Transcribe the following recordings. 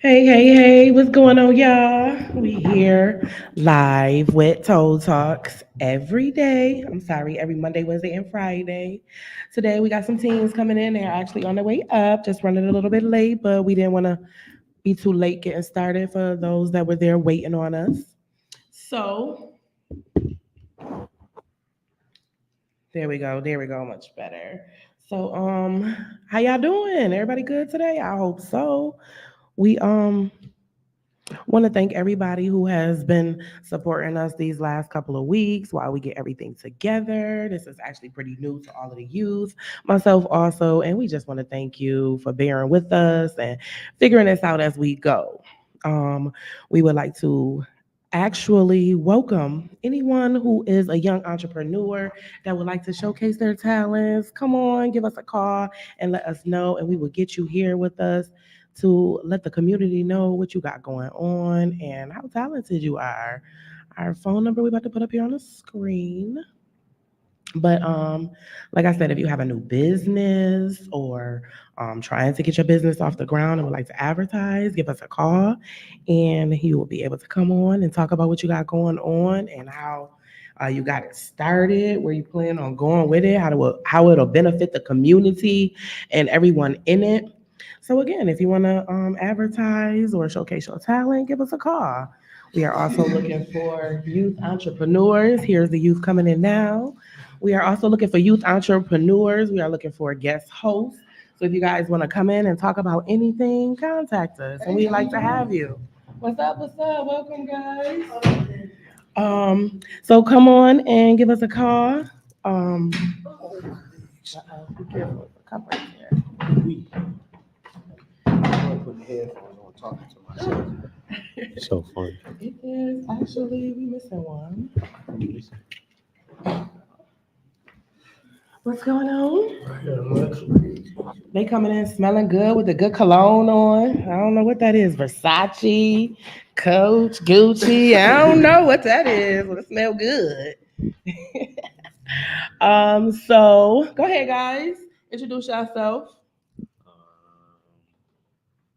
Hey, what's going on, y'all? We here live with T.O.L.L Talks every day. I'm sorry, every Monday, Wednesday, and Friday. Today we got some teams coming in. They're actually on their way up, just running a little bit late, but we didn't want to be too late getting started for those that were there waiting on us. So there we go, much better. So how y'all doing? Everybody good today? I hope so. We want to thank everybody who has been supporting us these last couple of weeks while we get everything together. This is actually pretty new to all of the youth, myself also, and we just want to thank you for bearing with us and figuring this out as we go. Um, we would like to actually welcome anyone who is a young entrepreneur that would like to showcase their talents. Come on, give us a call and let us know, and we will get you here with us to let the community know what you got going on and how talented you are. Our phone number we about to put up here on the screen. But like I said, if you have a new business or trying to get your business off the ground and would like to advertise, give us a call, and he will be able to come on and talk about what you got going on and how you got it started, where you plan on going with it, how it'll benefit the community and everyone in it. So again, if you want to advertise or showcase your talent, give us a call. We are also looking for youth entrepreneurs. Here's the youth coming in now. We are also looking for youth entrepreneurs. We are looking for guest hosts. So if you guys want to come in and talk about anything, contact us, and we'd like to have you. What's up? What's up? Welcome, guys. So come on and give us a call. Be careful. The cup right there. I'm putting headphones on, talking to myself. So funny. It is actually we missing one. What's going on? They coming in smelling good with a good cologne on. I don't know what that is. Versace, Coach, Gucci. I don't know what that is, but it smell good. So go ahead, guys. Introduce yourself.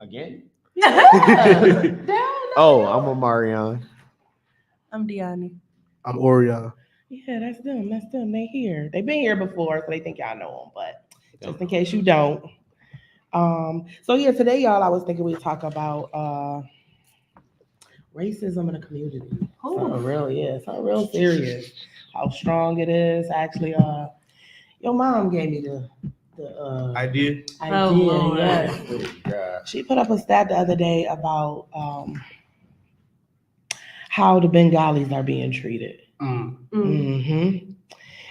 Again? Yeah. Oh, I'm Omarion. I'm Diani. I'm Orion. Yeah, that's them. That's them. They here. They've been here before, so they think y'all know them. But just in case you don't. So yeah, today, y'all, I was thinking we'd talk about racism in the community. Something real, yeah, something real serious. How strong it is. Actually, your mom gave me the Idea? idea. Yes. God. She put up a stat the other day about how the Bengalis are being treated. Mm-hmm.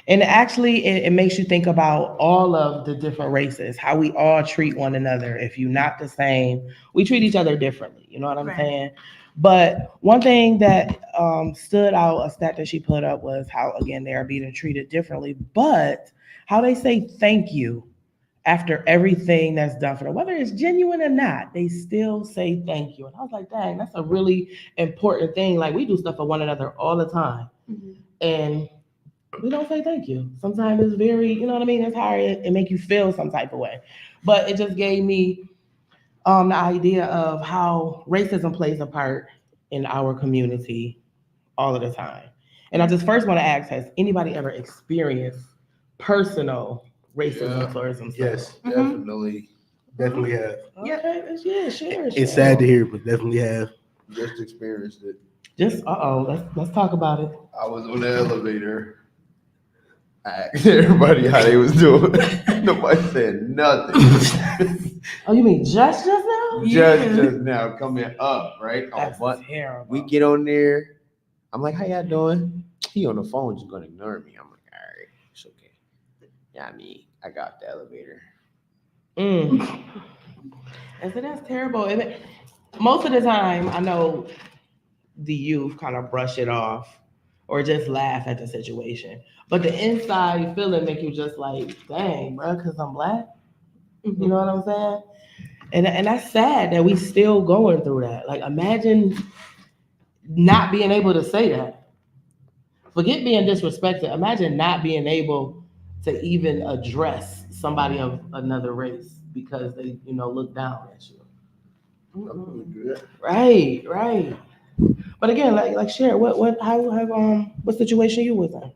And actually, it makes you think about all of the different races, how we all treat one another. If you're not the same, we treat each other differently. You know what I'm saying? But one thing that stood out, a stat that she put up, was how, again, they are being treated differently, but how they say thank you after everything that's done for them, whether it's genuine or not, they still say thank you. And I was like, dang, that's a really important thing. Like, we do stuff for one another all the time. And we don't say thank you. Sometimes it's very, you know what I mean? It's hard. It make you feel some type of way. But it just gave me the idea of how racism plays a part in our community all of the time. And I just first want to ask, has anybody ever experienced personal racism towards themselves? Yes, definitely. Definitely have. Okay, yeah, sure. It's sad to hear, but definitely have. Just experienced it. Just let's talk about it. I was on the elevator. I asked everybody how they was doing. Nobody said nothing. Oh, you mean just now? Just now coming up, right? That's But terrible. we get on there. I'm like, how y'all doing? He on the phone, just gonna ignore me. I'm like, all right, it's okay. Yeah, I mean, I got the elevator. And so that's terrible. Most of the time, I know the youth kind of brush it off or just laugh at the situation. But the inside feeling make you just like, dang, bro, because I'm black. You know what I'm saying? And that's sad that we still going through that. Like, imagine not being able to say that. Forget being disrespected. Imagine not being able to even address somebody of another race because they, look down at you. Right, right. But again, like share what how have what situation you was in?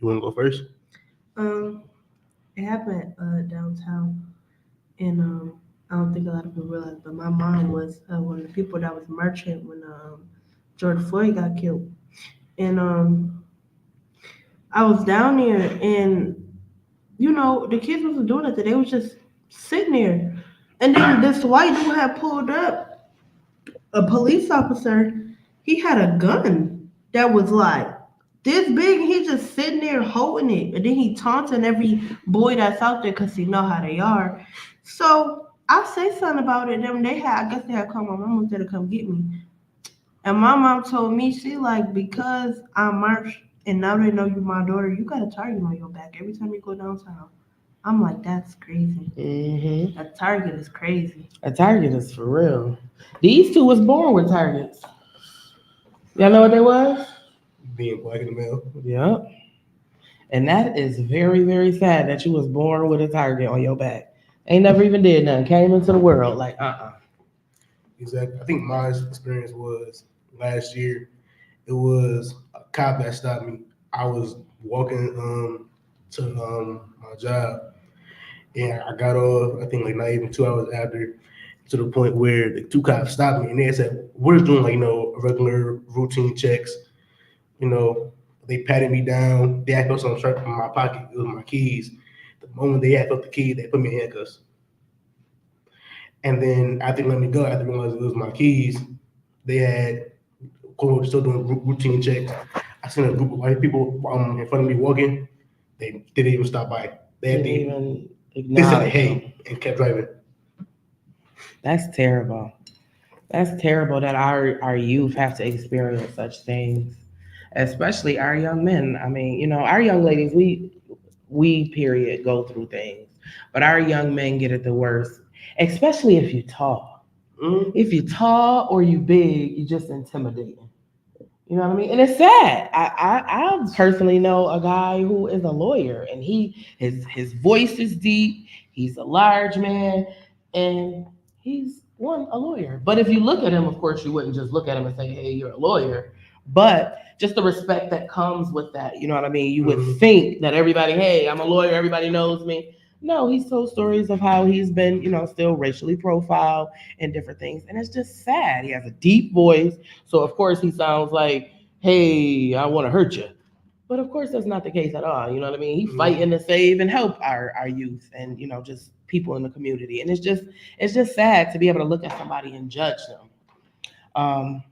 You want to go first? Um, it happened downtown, and I don't think a lot of people realize, but my mom was one of the people that was marching when George Floyd got killed, and I was down there, and the kids wasn't doing nothing; they was just sitting there, and then this white dude had pulled up, a police officer. He had a gun that was like this big, and he just sitting there holding it, and then he taunting every boy that's out there because he know how they are. So I say something about it. Them I guess they had called my mom there to come get me, and my mom told me she like because I marched and now they know you my daughter, you got a target on your back every time you go downtown. I'm like, that's crazy. Mm-hmm. A target is crazy. A target is for real. These two was born with targets. Y'all know what they was? Being black in the male. Yep. And that is very, very sad that you was born with a target on your back. Ain't never even did nothing. Came into the world like Exactly. I think my experience was last year. It was a cop that stopped me. I was walking to my job, and I got off. I think like not even 2 hours after, to the point where the two cops stopped me, and they said, "We're just doing like regular routine checks." You know, they patted me down. They had felt something sharp in my pocket. It was my keys. The moment they had felt the key, they put me in handcuffs. And then after they let me go, after they realized it was my keys, they had quote still doing routine checks. I seen a group of white people in front of me walking. They didn't even stop by. didn't even They said acknowledge them. hey and kept driving. That's terrible. That's terrible that our youth have to experience such things, especially our young men. I mean, our young ladies, we period go through things, but our young men get it the worst, especially if you tall. If you tall or you big, you just intimidating. You know what I mean? And it's sad. I personally know a guy who is a lawyer, and his voice is deep. He's a large man, and he's a lawyer. But if you look at him, of course, you wouldn't just look at him and say, "Hey, you're a lawyer." But just the respect that comes with that, you know what I mean? You would think that everybody, hey, I'm a lawyer, everybody knows me. No, he's told stories of how he's been, still racially profiled and different things, and it's just sad. He has a deep voice, so of course he sounds like, hey, I want to hurt you. But of course that's not the case at all. You know what I mean? He's fighting to save and help our youth and just people in the community. And it's just sad to be able to look at somebody and judge them.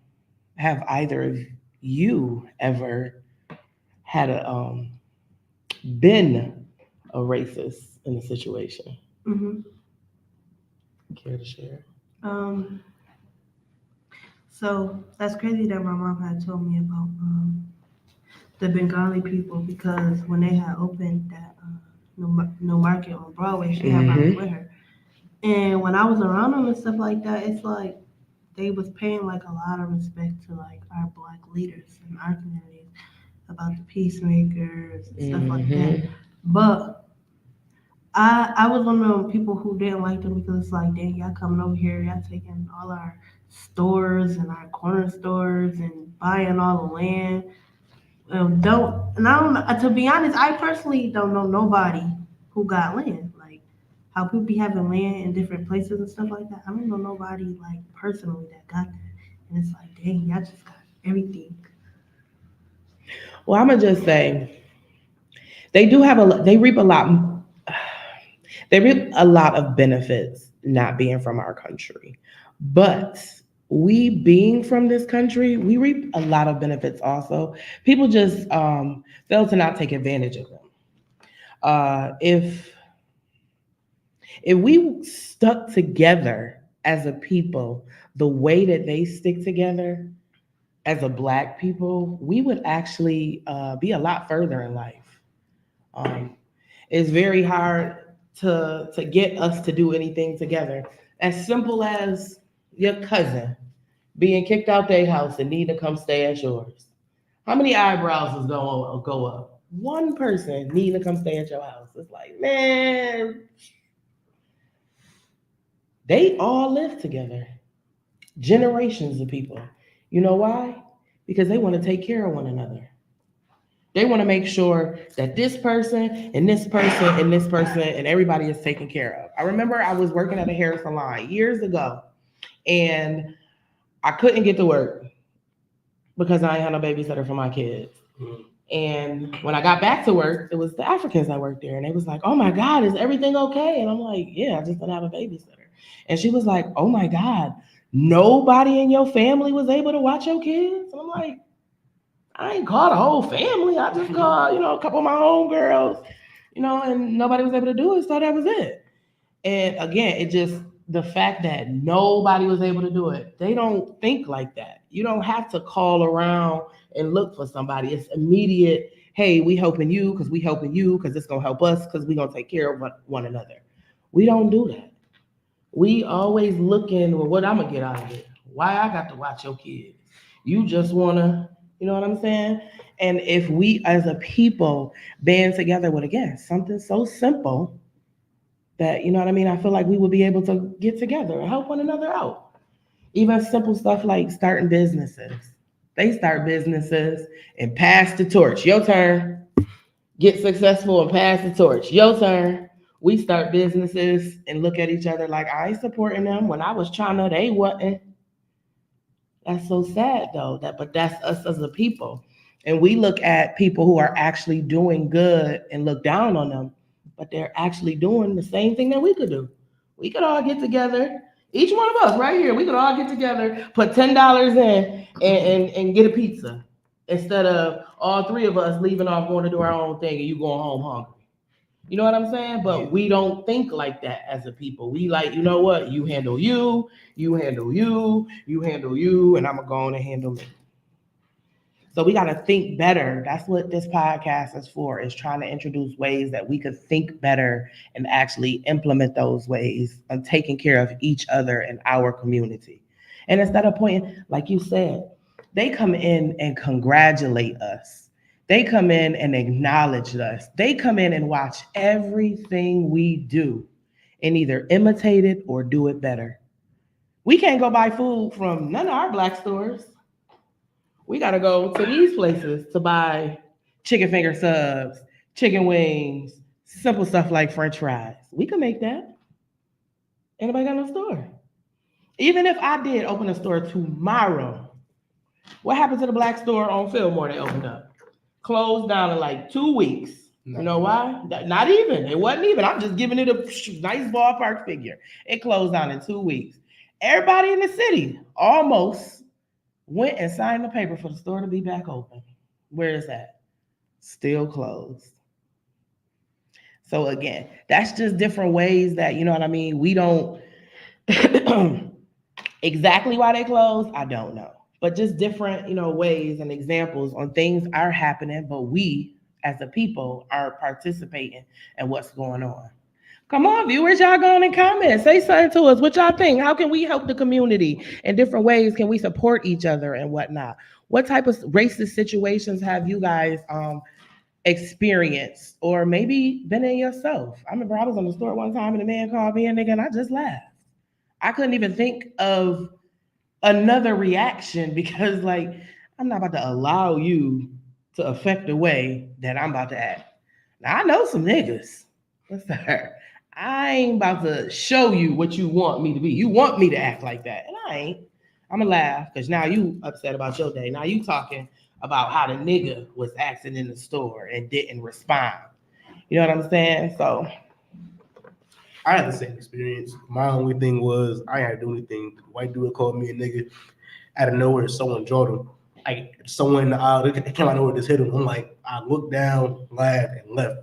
Have either of you ever had been a racist in a situation? Hmm. Care to share? Um, so that's crazy that my mom had told me about the Bengali people because when they had opened that no market on Broadway, she had brought me with her. And when I was around them and stuff like that, it's like they was paying like a lot of respect to like our black leaders in our communities about the peacemakers and stuff like that. But I was one of those people who didn't like them because it's like, dang, y'all coming over here, y'all taking all our stores and our corner stores and buying all the land. Don't and I don't to be honest, I personally don't know nobody who got land. Like how people be having land in different places and stuff like that. I don't know nobody like personally that got that. And it's like, dang, y'all just got everything. Well, I'm gonna just say they reap a lot. They reap a lot of benefits not being from our country, but we being from this country, we reap a lot of benefits also. People just fail to not take advantage of them. If we stuck together as a people the way that they stick together as a black people, we would actually be a lot further in life. Um, it's very hard to get us to do anything together. As simple as your cousin being kicked out their house and need to come stay at yours. How many eyebrows is going to go up? One person needing to come stay at your house. It's like, man, they all live together. generations of people. You know why? Because they want to take care of one another. They want to make sure that this person and this person and this person and everybody is taken care of. I remember I was working at a hair salon years ago, and I couldn't get to work because I ain't had no babysitter for my kids. Mhm. And when I got back to work, it was the Africans that worked there. And they was like, "Oh my God, is everything okay?" And I'm like, "Yeah, I just don't have a babysitter." And she was like, "Oh my God, nobody in your family was able to watch your kids?" And I'm like, "I ain't called a whole family. I just called, a couple of my homegirls, and nobody was able to do it. So that was it." And again, it just the fact that nobody was able to do it. They don't think like that. You don't have to call around and look for somebody. It's immediate. Hey, we helping you because we helping you because it's gonna help us because we gonna take care of one another. We don't do that. We always looking, well, what I'm gonna get out of it? Why I got to watch your kids? You just wanna, you know what I'm saying? And if we as a people band together with again something so simple that you know what I mean, I feel like we would be able to get together and help one another out. Even simple stuff like starting businesses. They start businesses and pass the torch. Your turn. Get successful and pass the torch. Your turn. We start businesses and look at each other like I ain't supporting them. When I was trying to, they wasn't. That's so sad though. But that's us as a people. And we look at people who are actually doing good and look down on them, but they're actually doing the same thing that we could do. We could all get together. Each one of us right here, we could all get together, put $10 in and get a pizza instead of all three of us leaving off going to do our own thing and you going home hungry. You know what I'm saying? But we don't think like that as a people. We like, you know what? You handle you, you handle you, you handle you, and I'm going to go on and handle me. So we got to think better. That's what this podcast is for, is trying to introduce ways that we could think better and actually implement those ways of taking care of each other in our community. And instead of pointing, like you said, they come in and congratulate us. They come in and acknowledge us. They come in and watch everything we do and either imitate it or do it better. We can't go buy food from none of our black stores. We got to go to these places to buy chicken finger subs, chicken wings, simple stuff like French fries. We can make that. Anybody got no store? Even if I did open a store tomorrow, what happened to the black store on Fillmore that opened up? Closed down in like 2 weeks. You know why? Not even. It wasn't even. I'm just giving it a nice ballpark figure. It closed down in 2 weeks. Everybody in the city almost went and signed the paper for the store to be back open. Where is that? Still closed. So again, that's just different ways that, you know what I mean, we don't exactly why they closed, I don't know. But just different, ways and examples on things are happening, but we as a people are participating in what's going on. Come on, viewers, y'all go on and comment. Say something to us. What y'all think? How can we help the community in different ways? Can we support each other and whatnot? What type of racist situations have you guys experienced or maybe been in yourself? I remember I was on the store one time and a man called me a nigga and I just laughed. I couldn't even think of another reaction because, like, I'm not about to allow you to affect the way that I'm about to act. Now, I know some niggas. What's that? I ain't about to show you what you want me to be. You want me to act like that, and I ain't. I'm gonna laugh because now you upset about your day. Now you talking about how the nigga was acting in the store and didn't respond. You know what I'm saying? So I had the same experience. My only thing was I had to do anything. The white dude called me a nigga out of nowhere. Someone dropped him. Like someone in the aisle, they came out of nowhere, just hit him. I'm like, I looked down, laughed, and left.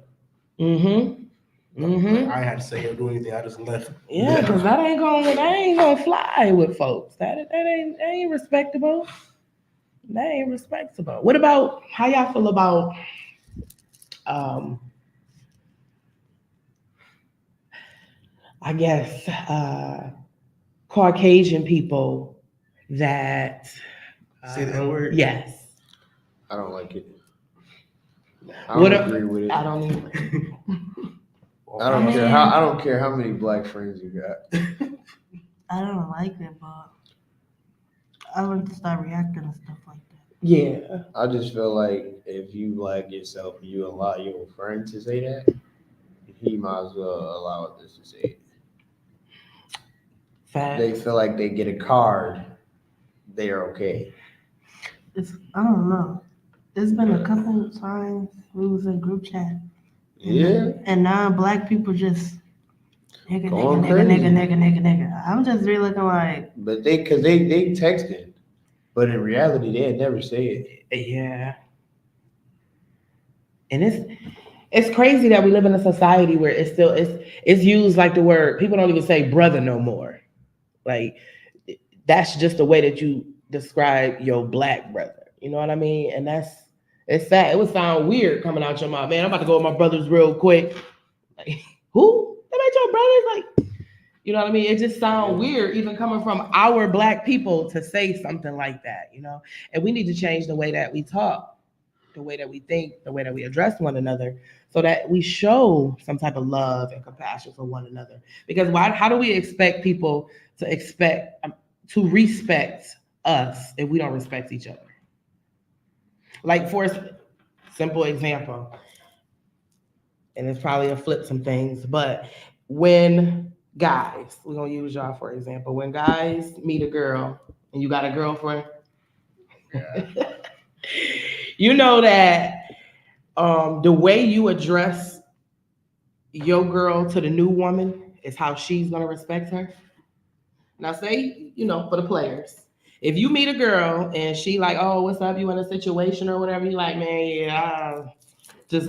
Like, I had to say or do anything. I just left. Yeah, because that ain't gonna fly with folks. That ain't respectable. That ain't respectable. What about how y'all feel about um I guess Caucasian people that Say the N-word? Yes. I don't like it. I What don't agree with it. I don't either. I don't care how many black friends you got. I don't like it, but I want to start reacting to stuff like that. Yeah. I just feel like if you like yourself, you allow your friend to say that, he might as well allow others to say it. They Facts. feel like they get a card, they're okay. I don't know. It's been a couple of times we was in group chat, Yeah, and now black people just nigga, nigga, going nigga, nigga, crazy. nigga, nigga, nigga. I'm just really looking like, But they texting, but in reality, they never say it. Yeah. And it's crazy that we live in a society where it's used like the word, people don't even say brother no more. Like that's just the way that you describe your black brother. You know what I mean? And it's sad. It would sound weird coming out your mouth. Man, I'm about to go with my brothers real quick. Like, who? That ain't your brothers? Like, you know what I mean? It just sounds weird even coming from our black people to say something like that, you know? And we need to change the way that we talk, the way that we think, the way that we address one another, so that we show some type of love and compassion for one another. Because how do we expect people to respect us if we don't respect each other? Like for a simple example, and it's probably a flip some things, but when guys, we're gonna use y'all for example, when guys meet a girl and you got a girlfriend, you know that the way you address your girl to the new woman is how she's gonna respect her. Now, say, for the players, if you meet a girl and she like, oh, what's up? You in a situation or whatever? You like, man, yeah,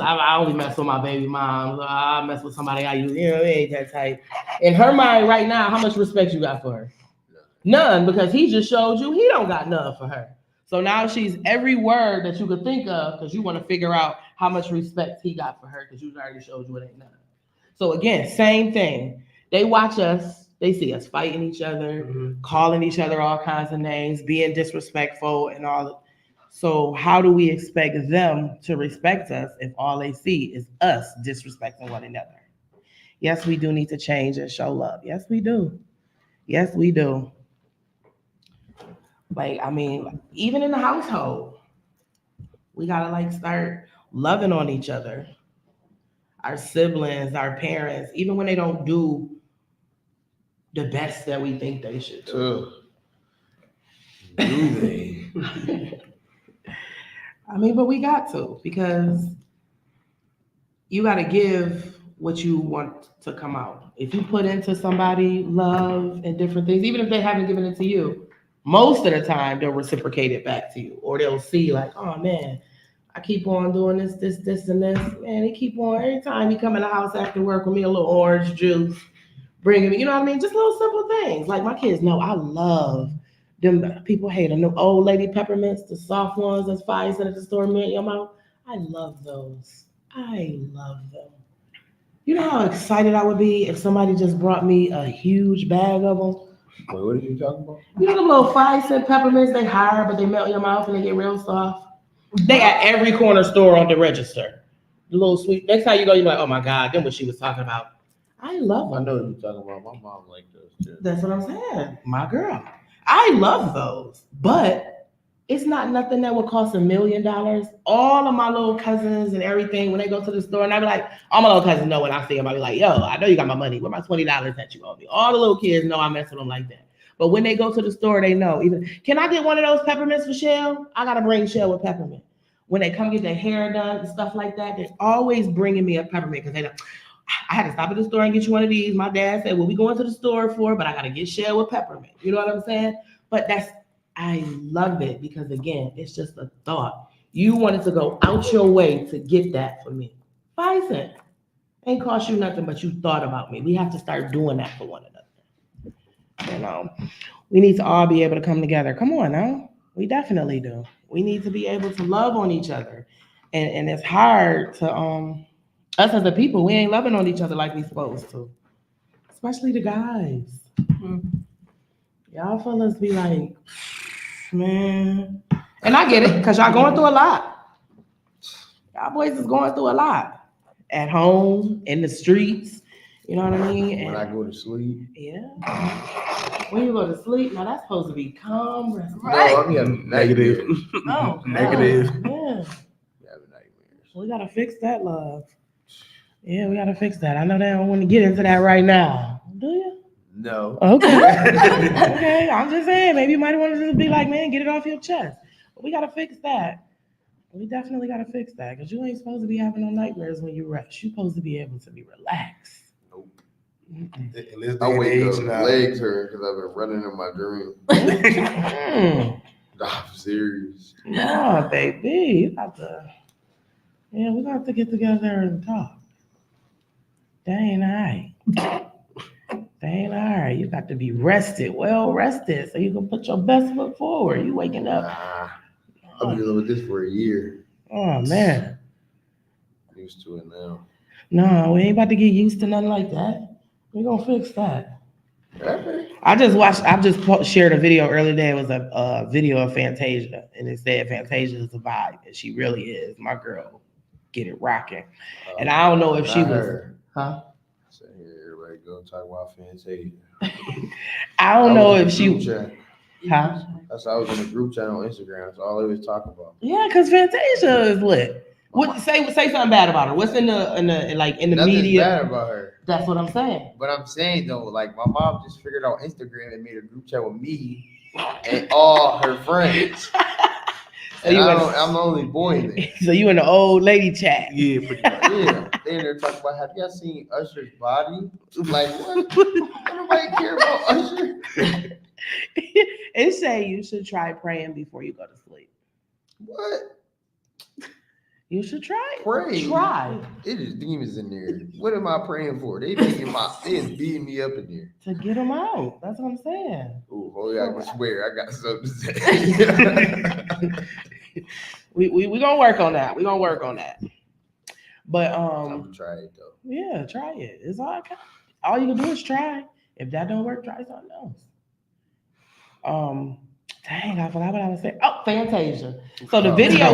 I only mess with my baby mom. I mess with somebody I use. It ain't that type. In her mind right now, how much respect you got for her? None, because he just showed you he don't got none for her. So now she's every word that you could think of because you want to figure out how much respect he got for her because you already showed you it ain't none. So again, same thing. They watch us, they see us fighting each other, calling each other all kinds of names, being disrespectful and all. So how do we expect them to respect us if all they see is us disrespecting one another? Yes, we do need to change and show love. Yes, we do. Yes, we do. Like, I mean, even in the household, we gotta like start loving on each other, our siblings, our parents, even when they don't do the best that we think they should do. So, do they? I mean, but we got to because you got to give what you want to come out. If you put into somebody love and different things, even if they haven't given it to you, most of the time they'll reciprocate it back to you, or they'll see like, oh man, I keep on doing this, and this. Man, he keep on every time he come in the house after work with me a little orange juice, bringing me, you know what I mean? Just little simple things. Like my kids know I love them. People hate them. The old lady peppermints, the soft ones that's 5 cents at the store, mint in your mouth. I love those. I love them. You know how excited I would be if somebody just brought me a huge bag of them? Wait, what are you talking about? You know the little 5 cent peppermints, they hard, but they melt in your mouth and they get real soft. They at every corner store on the register. The little sweet. Next time you go, you're like, oh my God, then what she was talking about. I love I them. know what you're talking about. My mom like those too. That's what I'm saying. My girl. I love those, but it's not nothing that would cost $1 million. All of my little cousins and everything, when they go to the store, and I be like, all my little cousins know when I see them, I be like, yo, I know you got my money. Where my $20 that you owe me? All the little kids know I mess with them like that. But when they go to the store, they know. Even can I get one of those peppermints for Shell? I gotta bring Shell with peppermint. When they come get their hair done and stuff like that, they're always bringing me a peppermint because they know I had to stop at the store and get you one of these. My dad said, "What we going to the store for?" But I gotta get Shell with peppermint. You know what I'm saying? But I love it because again, it's just a thought. You wanted to go out your way to get that for me. 5 cents ain't cost you nothing, but you thought about me. We have to start doing that for one another. We need to all be able to come together. Come on now, we definitely do. We need to be able to love on each other, and it's hard to us as a people. We ain't loving on each other like we supposed to, especially the guys. Mm. Y'all fellas be like, man. And I get it, because y'all going through a lot. Y'all boys is going through a lot. At home, in the streets, You know what I mean? When And I go to sleep. yeah. When you go to sleep, now that's supposed to be calm, rest. No, I'm having Negative. nightmares. Oh, Negative. Yeah. I'm having nightmares. We gotta fix that, love. Yeah, we gotta fix that. I know they don't want to get into that right now. Do you? No. Okay. Okay. I'm just saying, maybe you might want to just be like, man, get it off your chest. But we gotta fix that. We definitely gotta fix that because you ain't supposed to be having no nightmares when you rest. You're supposed to be able to be relaxed. Nope. Mm-mm. In this day I and wake age up, now. legs hurt because I've been running in my dream. Mm. I'm serious. Nah, baby, you got to. Yeah, we got to get together and talk. That ain't all right. That ain't all right. You got to be rested, well rested, so you can put your best foot forward. You waking up. Nah. I've been dealing with this for a year. Oh man. Used to it now. No, we ain't about to get used to nothing like that. We gonna fix that. Okay. I just shared a video earlier today. It was a video of Fantasia, and it said Fantasia is a vibe, and she really is. My girl, get it rocking. And I don't know if she was, huh? So here, everybody go talk about Fantasia. I don't know if she, chat. huh? That's why I was in a group chat on Instagram. That's all they was talking about. Yeah, because Fantasia is lit. What say something bad about her? What's in the Nothing's media? bad about her. That's what I'm saying. But I'm saying though, like my mom just figured out Instagram and made a group chat with me and all her friends. So And I'm the only boy in there. So you in the old lady chat? Yeah, pretty much. Yeah, they're talking about, have y'all seen Usher's body? Like what? Nobody care about Usher. It say you should try praying before you go to sleep. What? You should try it. Pray. Try It is demons in there. What am I praying for? They is beating me up in there. to get them out. That's what I'm saying. Ooh, oh yeah, I swear I got something to say. we gonna work on that. We gonna work on that. But I'm gonna try it though. yeah, try it. It's all you can do is try. If that don't work, try something else. Dang, I forgot what I was saying. Oh, Fantasia. So the video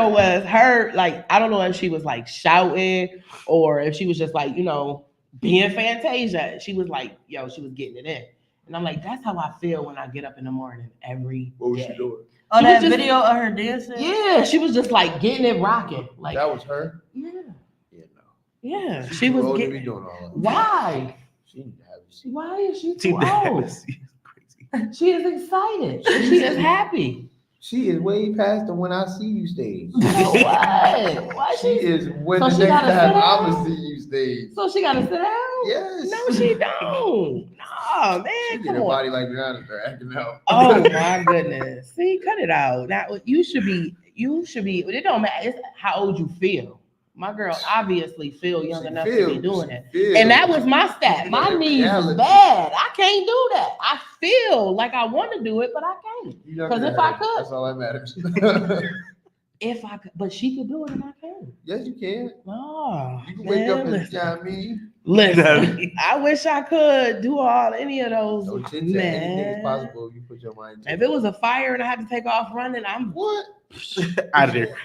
was her, like, I don't know if she was like shouting or if she was just like, being Fantasia. She was like, she was getting it in. And I'm like, that's how I feel when I get up in the morning every What was day. she doing? Oh, She that was just- video of her dancing? Yeah, she was just like getting it rocking. Like That was her? yeah. Yeah, no. Yeah. She's She too was old to getting be doing all that. Why? She need to have a seat. Why is she See too that? old? Crazy. She is excited. She is happy. She is way past the when I see you stage. So what? Why She is when So the she next gotta time sit I'ma down? see you stage. So she gotta sit down? Yes. No, she don't. No, man. She get Come her on. body like Rihanna, they're acting out. Oh my goodness. See, cut it out. Now you should be, it don't matter. It's how old you feel. My girl obviously feel young She enough feel- to be doing she it. feel. And that was my stat. My In knees is reality. bad. I can't do that. I feel like I want to do it, but I can't. You younger 'Cause than if I her, could- that's all that matters. If I could, but she could do it and I can't. Yes, you can. No, You can wake man, up and listen. you know what I mean? Listen, I wish I could do any of those. No chit chat. Anything is Man, possible if you put your mind to if it was a fire and I had to take off running, I'm What? Out of there.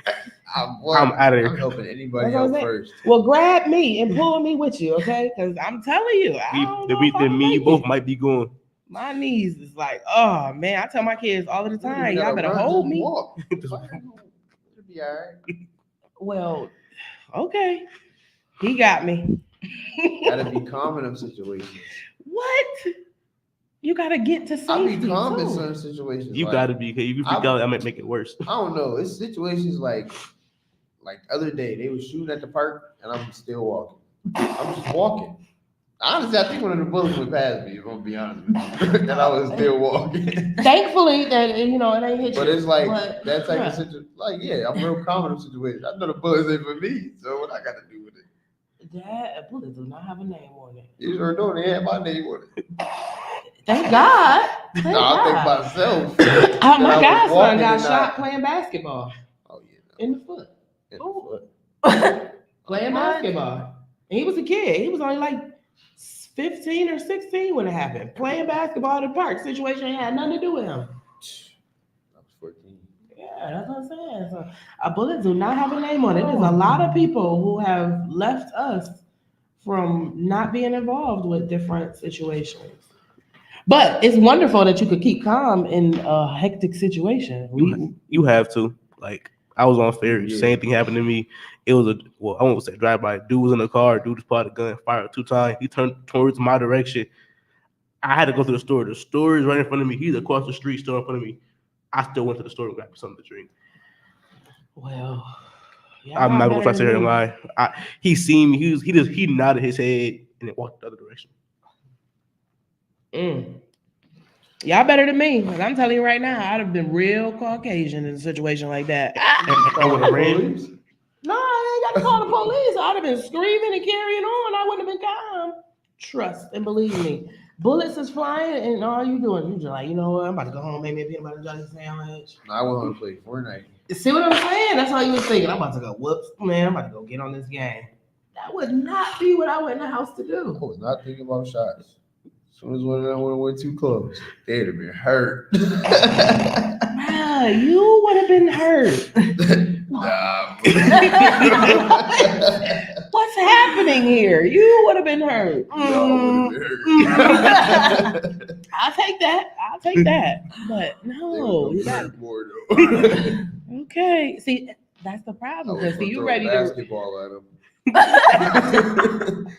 I'm outta there. I'm helping anybody That's what I'm else saying. first. well, grab me and pull me with you, okay? Because I'm telling you, I don't know if I'ma Me, you make both it. might be going. My knees is like, oh man, I tell my kids all the You time, ain't y'all gotta better run, hold just me. Walk. Just- It'll be all right. Well, okay, he got me. Gotta be calm in them situations. What? You gotta get to I safety be calm in too. certain situations. You like, gotta be, cause you freak out, I might make it worse. I don't know. It's situations like the other day they was shooting at the park and I'm still walking. I'm just walking. Honestly, I think one of the bullets went past me. If I'm gonna be honest with you, and I was still walking. Thankfully, that it ain't hit you. But it's like But, that type yeah. of situation. Like, yeah, I'm real calm in them situations. I know the bullets ain't for me, so what I got to do with it? That bullet do not have a name on it. You sure don't. They had my name on it. Thank God. Thank No, I think God. myself. Oh, that my I was godson walking got and shot playing basketball Oh yeah, in the foot. no. Ooh. In the foot. Playing What? basketball. And he was a kid. He was only like 15 or 16 when it happened. Playing basketball at the park. Situation had nothing to do with him. I was 14. Yeah, that's what I'm saying. So a bullet do not have a name on it. There's a lot of people who have left us from not being involved with different situations. But it's wonderful that you could keep calm in a hectic situation. You have to. Like, I was on ferry. Yeah. Same thing happened to me. It was I won't say drive by. Dude was in the car. Dude just pulled a gun, fired 2 times. He turned towards my direction. I had to go to the store. The store is right in front of me. He's across the street, still in front of me. I still went to the store and got something to drink. Well, I'm not gonna try to sit here and lie. lie. He seen me. He nodded his head and then walked the other direction. Y'all better than me. Like, I'm telling you right now, I'd have been real Caucasian in a situation like that. I would have ran. No, I ain't got to call the police. I'd have been screaming and carrying on. I wouldn't have been calm. Trust and believe me. Bullets is flying, and all you doing, you just like, you know what? I'm about to go home, make me a peanut butter and jelly sandwich. No, I went home to play Fortnite. See what I'm saying? That's all you was thinking. I'm about to go, whoops, man, I'm about to go get on this game. That would not be what I went in the house to I do. was not thinking about shots. As soon as one of them would have went too close, they'd have been hurt. Bruh, you would have been hurt. Nah. What's happening here? You would have been hurt. Y'all would have been hurt. I'll take that. But They no, was you gonna got hurt more though. okay. See, that's the I problem. was Because gonna you throw ready a to basketball at him.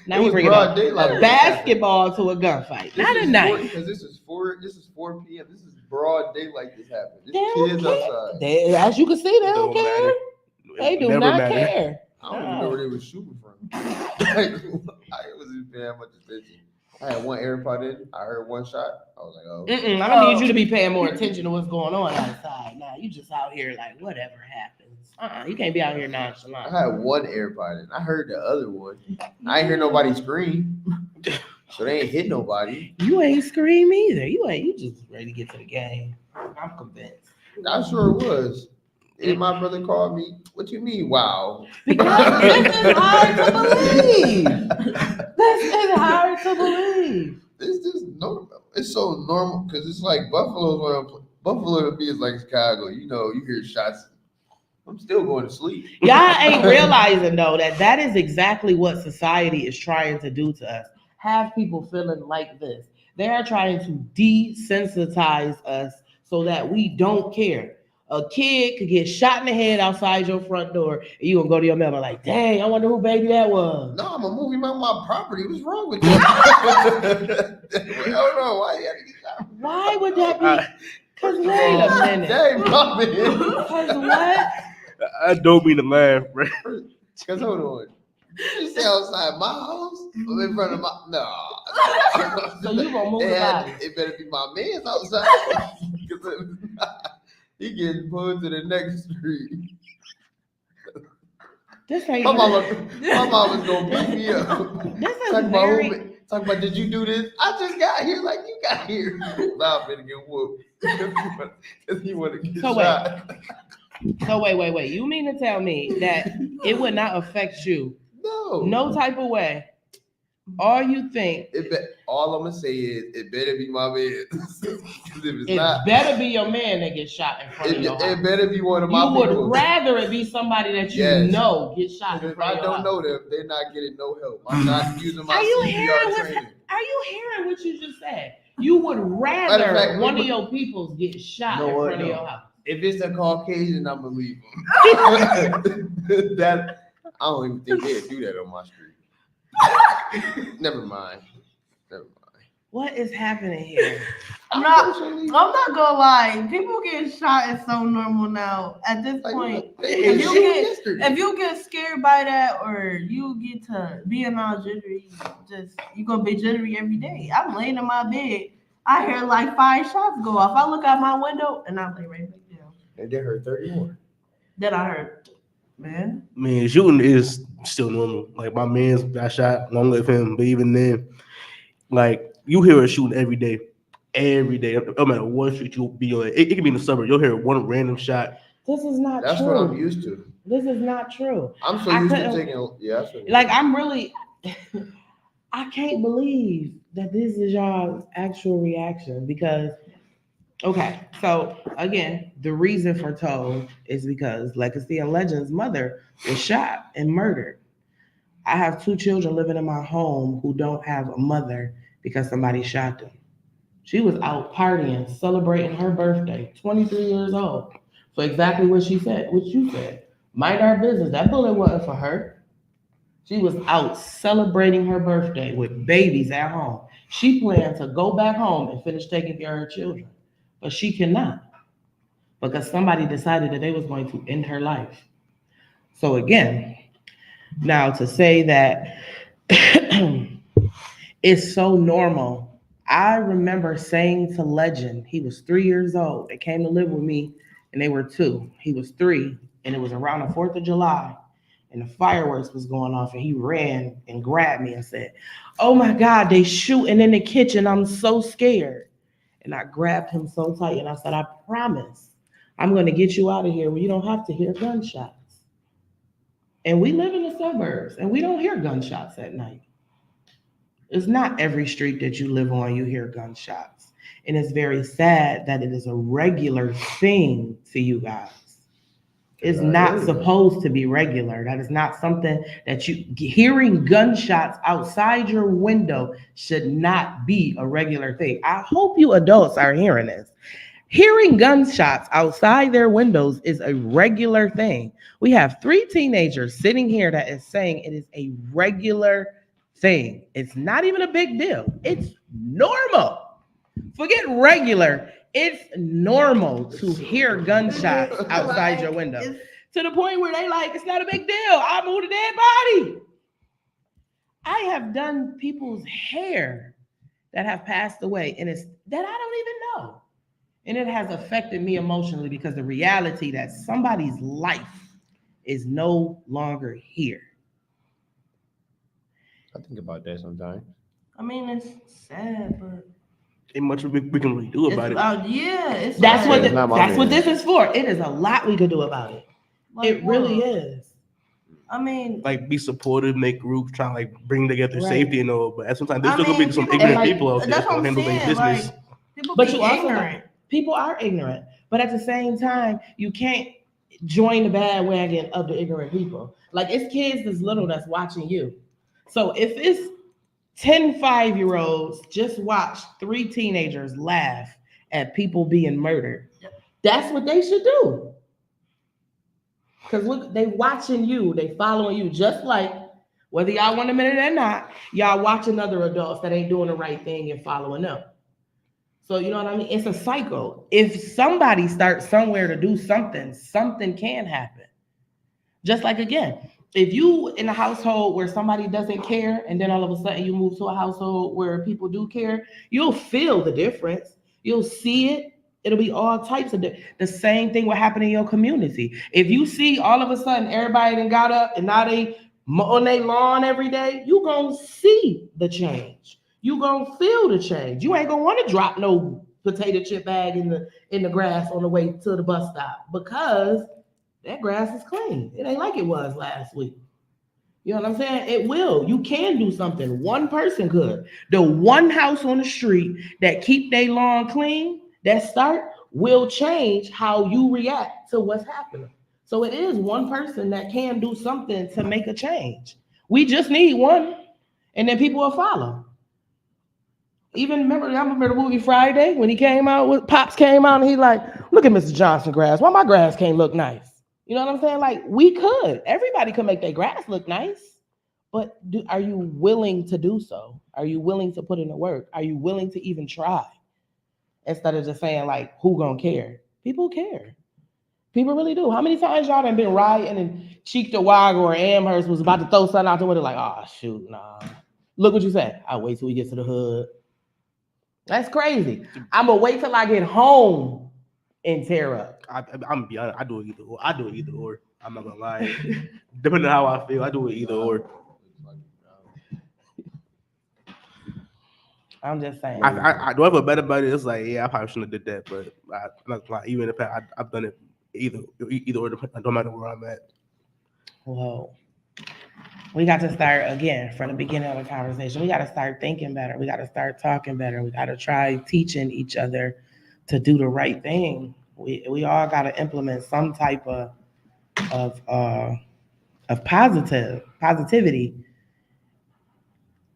now It you was bring broad a daylight. basketball to a gunfight. Not a knife. Because this is 4 p.m. This is broad daylight. This happened. They There's don't kids care. outside. As you can see, they don't Don't care. matter. They do Never not matter. care. I don't even know where they were shooting from. Like, I wasn't paying much attention. I had one AirPod in. I heard one shot. I was like, oh. I don't need you to be paying more attention to what's going on outside. Nah, you just out here like whatever happens. You can't be out here nonchalant. I had one AirPod in. I heard the other one. I ain't hear nobody scream. So they ain't hit nobody. You ain't scream either. You just ready to get to the game. I'm convinced. I sure was. And my brother called me. What you mean? Wow. Because this is hard to believe. This is hard to believe. It's just normal. It's so normal because it's like Buffalo to me is like Chicago. You know, you hear shots. I'm still going to sleep. Y'all ain't realizing though that is exactly what society is trying to do to us. Have people feeling like this. They are trying to desensitize us so that we don't care. A kid could get shot in the head outside your front door, and you gonna go to your mama like, dang, I wonder who baby that was. No, I'm a movie about my property. What's wrong with you? Hell no. Why you gotta get shot? Why would that be? Because wait a minute. Dang, mommy. Because what? I don't mean to laugh, bro. Because hold on. Did you say outside my house? Or in front of my no. So you gonna move the body. It better be my man's outside. Because if not, he getting pulled to the next street. This ain't My mama's gonna beat me up. This is Talk about did you do this? I just got here like you got here. Now I'm gonna get whooped. Because he wanna get shot. So wait. You mean to tell me that it would not affect you? No type of way. All you think all I'm gonna say is it better be my man. If it's it not, better be your man that gets shot in front of your house. It better be one of my You would people. rather it be somebody that you know get shot in If front I of your don't house. know them, they're not getting no help. I'm not using my Are you CPR training. Are you hearing what you just said? You would rather fact, one of your peoples get shot in front of your house. If it's a Caucasian, I'm gonna leave them. That I don't even think they'd do that on my street. Never mind. What is happening here? I'm not gonna lie. People getting shot is so normal now. At this point, if you get scared by that or you get to being all jittery, you gonna be jittery every day. I'm laying in my bed. I hear like 5 shots go off. I look out my window and I lay right back down. And they heard 31. Then I heard, man, shooting is still normal. Like my man's got shot, long live him. But even then, like you hear a shooting every day. No matter what street you'll be on, it can be in the suburb. You'll hear one random shot. This is not That's true. what I'm used to. This is not true. I'm so used to taking. Yeah, I'm really. I can't believe that this is y'all's actual reaction because. Okay, so again, the reason for T.O.L.L is because Legacy and Legend's mother was shot and murdered. I have two children living in my home who don't have a mother because somebody shot them. She was out partying, celebrating her birthday, 23 years old. So exactly what she said, what you said. Mind our business. That bullet wasn't for her. She was out celebrating her birthday with babies at home. She planned to go back home and finish taking care of her children. But she cannot because somebody decided that they was going to end her life. So again, now to say that it's so normal. I remember saying to Legend, he was 3 years old. They came to live with me and they were two. He was three, and it was around the 4th of July, and the fireworks was going off, and he ran and grabbed me and said, "Oh my God, they shooting in the kitchen. I'm so scared." And I grabbed him so tight and I said, "I promise I'm going to get you out of here where you don't have to hear gunshots." And we live in the suburbs and we don't hear gunshots at night. It's not every street that you live on you hear gunshots. And it's very sad that it is a regular thing to you guys. It's not supposed to be regular. That is not something that you hearing gunshots outside your window should not be a regular thing. I hope you adults are hearing this. Hearing gunshots outside their windows is a regular thing. We have three teenagers sitting here that is saying it is a regular thing. It's not even a big deal. It's normal. Forget regular. It's normal to hear gunshots outside your window. To the point where they like, it's not a big deal. I moved a dead body. I have done people's hair that have passed away, and it's that I don't even know. And it has affected me emotionally because the reality that somebody's life is no longer here. I think about that sometimes. I mean, it's sad, but Ain't much we can really do it's about it. yeah, it's That's like, that's what this is for. It is a lot we could do about it. like It really what? is. I mean, Like be supportive, make groups, try to like bring together Right. safety and all. But at sometimes there's I still gonna be mean, some people ignorant be- people out there that's that's what gonna I'm handle their saying. business. Like, people But be you also ignorant. people are ignorant. But at the same time, you can't join the bandwagon of the ignorant people. Like it's kids that's little that's watching you. So if it's 10 5-year-olds just watch three teenagers laugh at people being murdered, that's what they should do. Because look, they watching you, they following you, just like whether y'all want to admit it or not, y'all watching other adults that ain't doing the right thing and following them. So you know what I mean? It's a cycle. If somebody starts somewhere to do something, something can happen. Just like again, if you in a household where somebody doesn't care, and then all of a sudden you move to a household where people do care, you'll feel the difference. You'll see it. It'll be all types of the same thing will happen in your community. If you see all of a sudden everybody done got up and now they on their lawn every day, you gonna see the change. You gonna feel the change. You ain't gonna want to drop no potato chip bag in the grass on the way to the bus stop because that grass is clean. It ain't like it was last week. You know what I'm saying? It will. You can do something. One person could. The one house on the street that keep their lawn clean, that start will change how you react to what's happening. So it is one person that can do something to make a change. We just need one, and then people will follow. Even remember, I remember the movie Friday when he came out with Pops came out and he like, look at Mr. Johnson grass. Why my grass can't look nice? You know what I'm saying? Like we could. Everybody could make their grass look nice. But are you willing to do so? Are you willing to put in the work? Are you willing to even try? Instead of just saying like, who gonna care? People care. People really do. How many times y'all done been riding and Cheek the Wag or Amherst was about to throw something out the window like, oh shoot, nah. Look what you said. I'll wait till we get to the hood. That's crazy. I'm gonna wait till I get home and tear up. I'm gonna be honest. I do it either or. I do it either or. I'm not gonna lie. Depending on how I feel, I do it either or. I'm just saying. I do have a bet about it. It's like, yeah, I probably shouldn't have did that, but I'm not gonna lie. Even in the past, I've done it either or. No matter where I'm at. Whoa. We got to start again from the beginning of the conversation. We got to start thinking better. We got to start talking better. We got to try teaching each other to do the right thing. We all got to implement some type of of positivity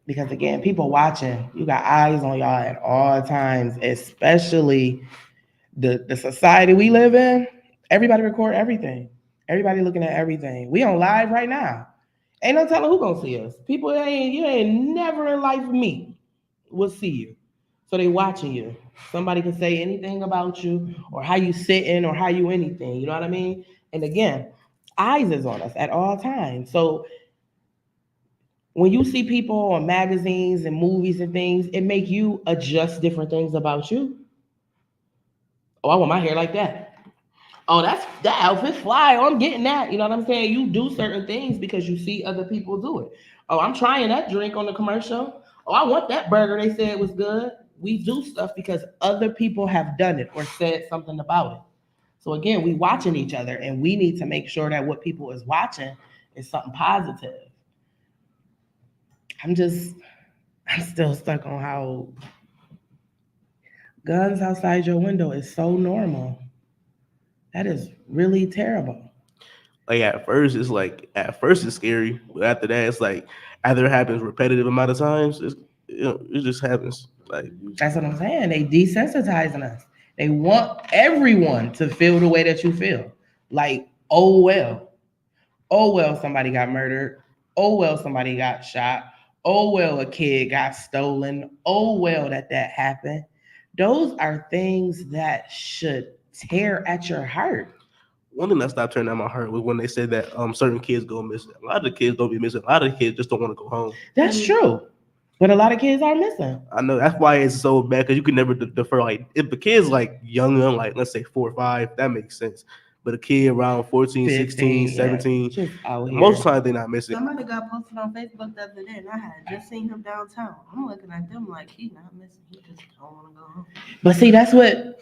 Because again, people watching, you got eyes on y'all at all times, especially the society we live in. Everybody record everything. Everybody looking at everything. We on live right now. Ain't no telling who gonna see us. People you ain't never in life meet will see you. So they watching you. Somebody can say anything about you or how you sitting or how you anything. You know what I mean? And again, eyes is on us at all times. So when you see people on magazines and movies and things, it make you adjust different things about you. Oh, I want my hair like that. Oh, that outfit fly. Oh, I'm getting that. You know what I'm saying? You do certain things because you see other people do it. Oh, I'm trying that drink on the commercial. Oh, I want that burger. They said it was good. We do stuff because other people have done it or said something about it. So again, we watching each other and we need to make sure that what people is watching is something positive. I'm just I'm still stuck on how guns outside your window is so normal. That is really terrible. Like at first it's scary, but after that it's like after it happens repetitive amount of times, it just happens. Like That's what I'm saying. They desensitizing us. They want everyone to feel the way that you feel. Like, oh well. Oh well, somebody got murdered. Oh well, somebody got shot. Oh well, a kid got stolen. Oh well, that happened. Those are things that should tear at your heart. one thing that stopped turning out my heart was when they said that certain kids go missing. A lot of the kids don't be missing. A lot of the kids just don't want to go home. That's true. But a lot of kids are missing. I know that's why it's so bad because you can never defer. Like if the kid's like young, like let's say 4 or 5, that makes sense. But a kid around 14, 16, 17, just out here. most times they're not missing. Somebody got posted on Facebook the other day, and I had just seen him downtown. I'm looking at them like he's not missing. He just don't want to go home. But see, that's what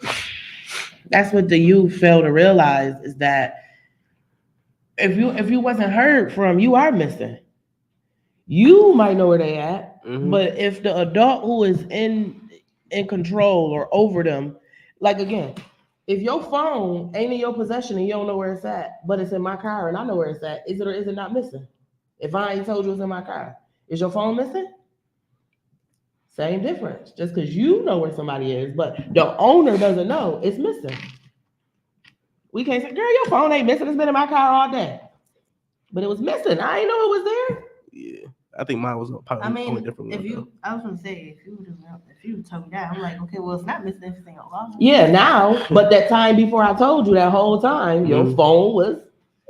the youth fail to realize is that if you wasn't heard from, you are missing. You might know where they at, but if the adult who is in control or over them, like again, if your phone ain't in your possession and you don't know where it's at, but it's in my car and I know where it's at, is it or is it not missing? If I ain't told you it's in my car, is your phone missing? Same difference. Just because you know where somebody is, but the owner doesn't know, it's missing. We can't say, girl, your phone ain't missing. It's been in my car all day. But it was missing. I ain't know it was there. Yeah, I think mine was probably only different. I was gonna say if you told me that, I'm like, okay, well, it's not missing anything at all. Yeah, now, but that time before I told you that whole time, your phone was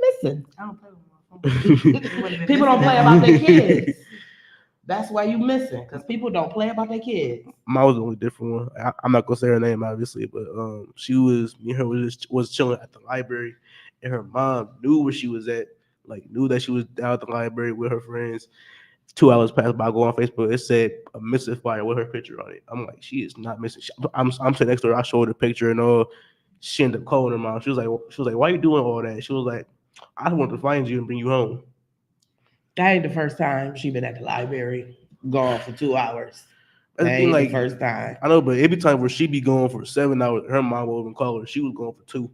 missing. I don't play with my phone. People don't play about their kids. That's why you missing, because people don't play about their kids. Mine was the only different one. I'm not gonna say her name obviously, but she was me and her was chilling at the library, and her mom knew where she was at, like knew that she was down at the library with her friends. 2 hours passed by. I go on Facebook. It said a missing flyer with her picture on it. I'm like, she is not missing. I'm sitting next to her. I showed her the picture and all. She ended up calling her mom. She was like, why are you doing all that? She was like, I just want to find you and bring you home. That ain't the first time she been at the library, gone for 2 hours. That ain't the first time. I know, but every time where she be going for 7 hours, her mom will even call her. She was going for 2.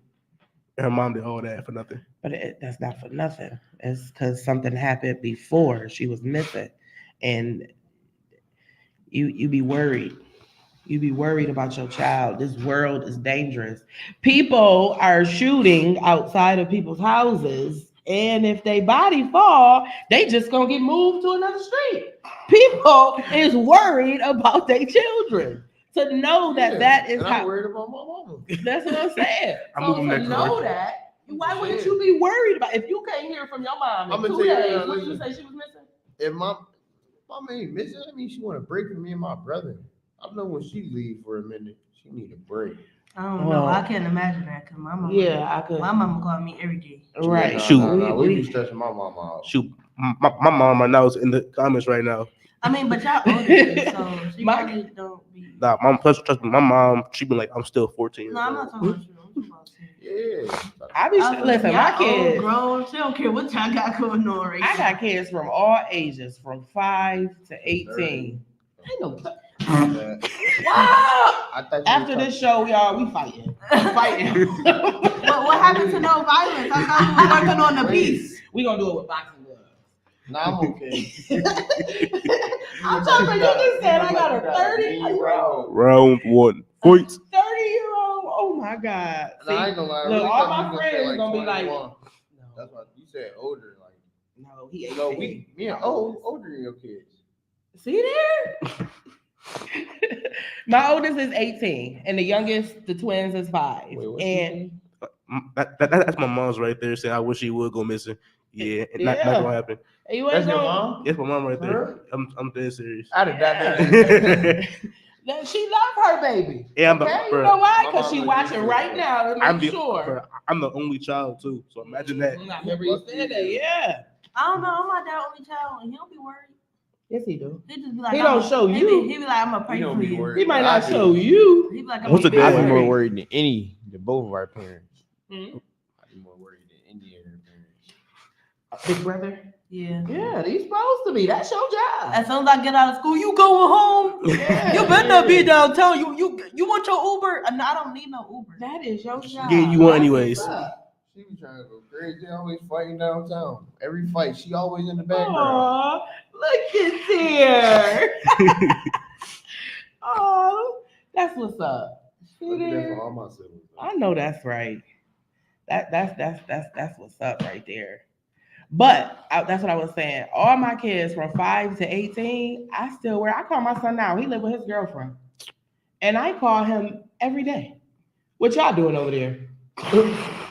And her mom did all that for nothing. But that's not for nothing. It's because something happened before she was missing. And you be worried. You be worried about your child. This world is dangerous. People are shooting outside of people's houses. And if they body fall, they just gonna get moved to another street. People is worried about their children. To know that is I'm worried about my mama. That's what I'm saying. I'm So moving to that know car. that, why wouldn't you be worried about if you can't hear from your mom in 2 days? What did you say she was missing? If my mama ain't missing, I mean she want a break from me and my brother. I know when she leave for a minute, she need a break. I don't know. I can't imagine that because my mama. Yeah, I could. My mama called me every day. Right. Nah, Shoot. we be stressing my mama out. Shoot, my mom right now is in the comments right now. I mean, but y'all older, so she probably don't be. Nah, mom, trust me, my mom, she been like, I'm still 14. No, I'm not talking about you. I'm talking about you. Yeah. I be listen, my kids grown. She don't care what y'all got going on right I now. got kids from all ages, from 5 to 18. I know. Wow. After this show, y'all, we fighting. What happened to no violence? I thought we were working on the peace. We gonna do it with boxing gloves. Nah, I'm okay. I'm talking about you just said I got a 30-year-old. Round one, fight. 30-year-old. Oh my God. See, Nah, I ain't gonna lie. I look, really all thought you my was gonna say friends gonna be like, 21. no, That's what you said. Older, like. no, he 18. So me and older than your kids. See there? My oldest is 18, and the youngest, the twins, is 5. Wait, what's and That's my mom's right there saying I wish she would go missing. Yeah, not gonna happen. you ain't That's your gonna. mom? That's my mom right there. Her? I'm dead serious. I'd have died there. She love her baby. Yeah, Okay, you bro, know why? my Because mom she knows watching you right too. now to make sure. I'm the only child too, so imagine that. I remember you said that. Yeah. I don't know. I'm my dad only child, and he don't be worried. Yes, he do. He just be like, He don't show he you. Be like, I'm gonna pray He don't for be you. worried. He might I not do. show you. He be like, What's I'm a gonna dad be I'd be worried? more worried than than both of our parents. Hmm? I'd be more worried than any of their parents. Big brother. Yeah. Yeah, he's supposed to be. That's your job. As soon as I get out of school, you going home? Yeah, You better not be downtown. You want your Uber? No, I don't need no Uber. That is your job. Yeah, you want That's anyways. what's up. She be trying to go crazy, always fighting downtown. Every fight, she always in the background. Aw, look at here. Oh, that's what's up. See I do that there? for all my siblings. I know that's right. That's what's up right there. But that's what I was saying. All my kids from 5 to 18, I call my son now. He live with his girlfriend, and I call him every day. What y'all doing over there?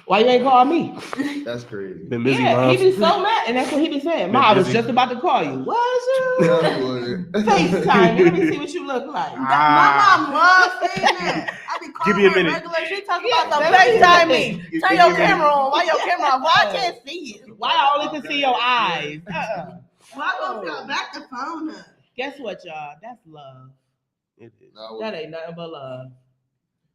Why you ain't call me? That's crazy. Been busy, Yeah, mom. he be so mad, and that's what he be saying. Been Ma, I was busy. just about to call you. Was you? Yeah, you would. FaceTime me. Let me see what you look like. My mom loves saying that. I be calling Give me a her minute. regular. She talking Yeah, about the that's FaceTime it. me. Turn your camera on. Why your camera off? Why I can't see you? Why I only can see your eyes? Why don't y'all back the phone up? Guess what, y'all? That's love. It is. No, That ain't nothing but love.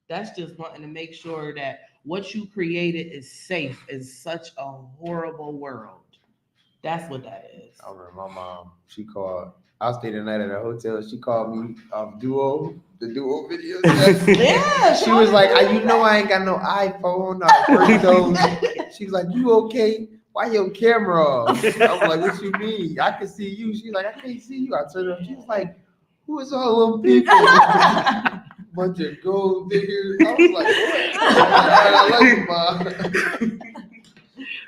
That's just wanting to make sure that what you created is safe in such a horrible world. That's what that is. I remember my mom. She called. I stayed the night at a hotel. She called me Duo, the Duo videos. Yeah, She was like, "You know I ain't got no iPhone or Windows." She's like, "You okay? Why your camera off?" I'm like, "What you mean? I can see you." She's like, "I can't see you." I turned her. She was like, "Who is all them people?" Bunch of gold diggers. I was like, "What?" I love you, Mom.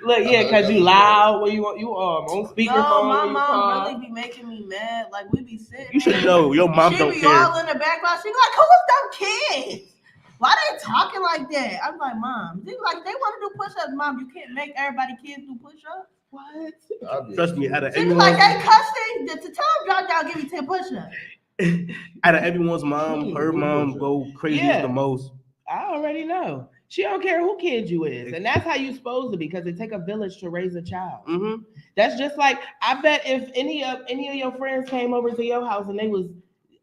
Look, yeah, because you loud when you on speakerphone. No, my when you mom call. really be making me mad. Like we be sitting. You should there. know your mom She don't be care. all in the background. She be like, "Who is them kids? Why they talking like that?" I'm like, "Mom, they want to do push-ups. Mom, you can't make everybody kids do push-ups." What? Trust me, out of She be everyone's, like, "They cussing. To tell them drop down, give me 10 push-ups." out of everyone's mom, her mom go crazy Yeah. the most. I already know. She don't care who kid you is, and that's how you supposed to be, because it take a village to raise a child. Mm-hmm. That's just like, I bet if any of your friends came over to your house and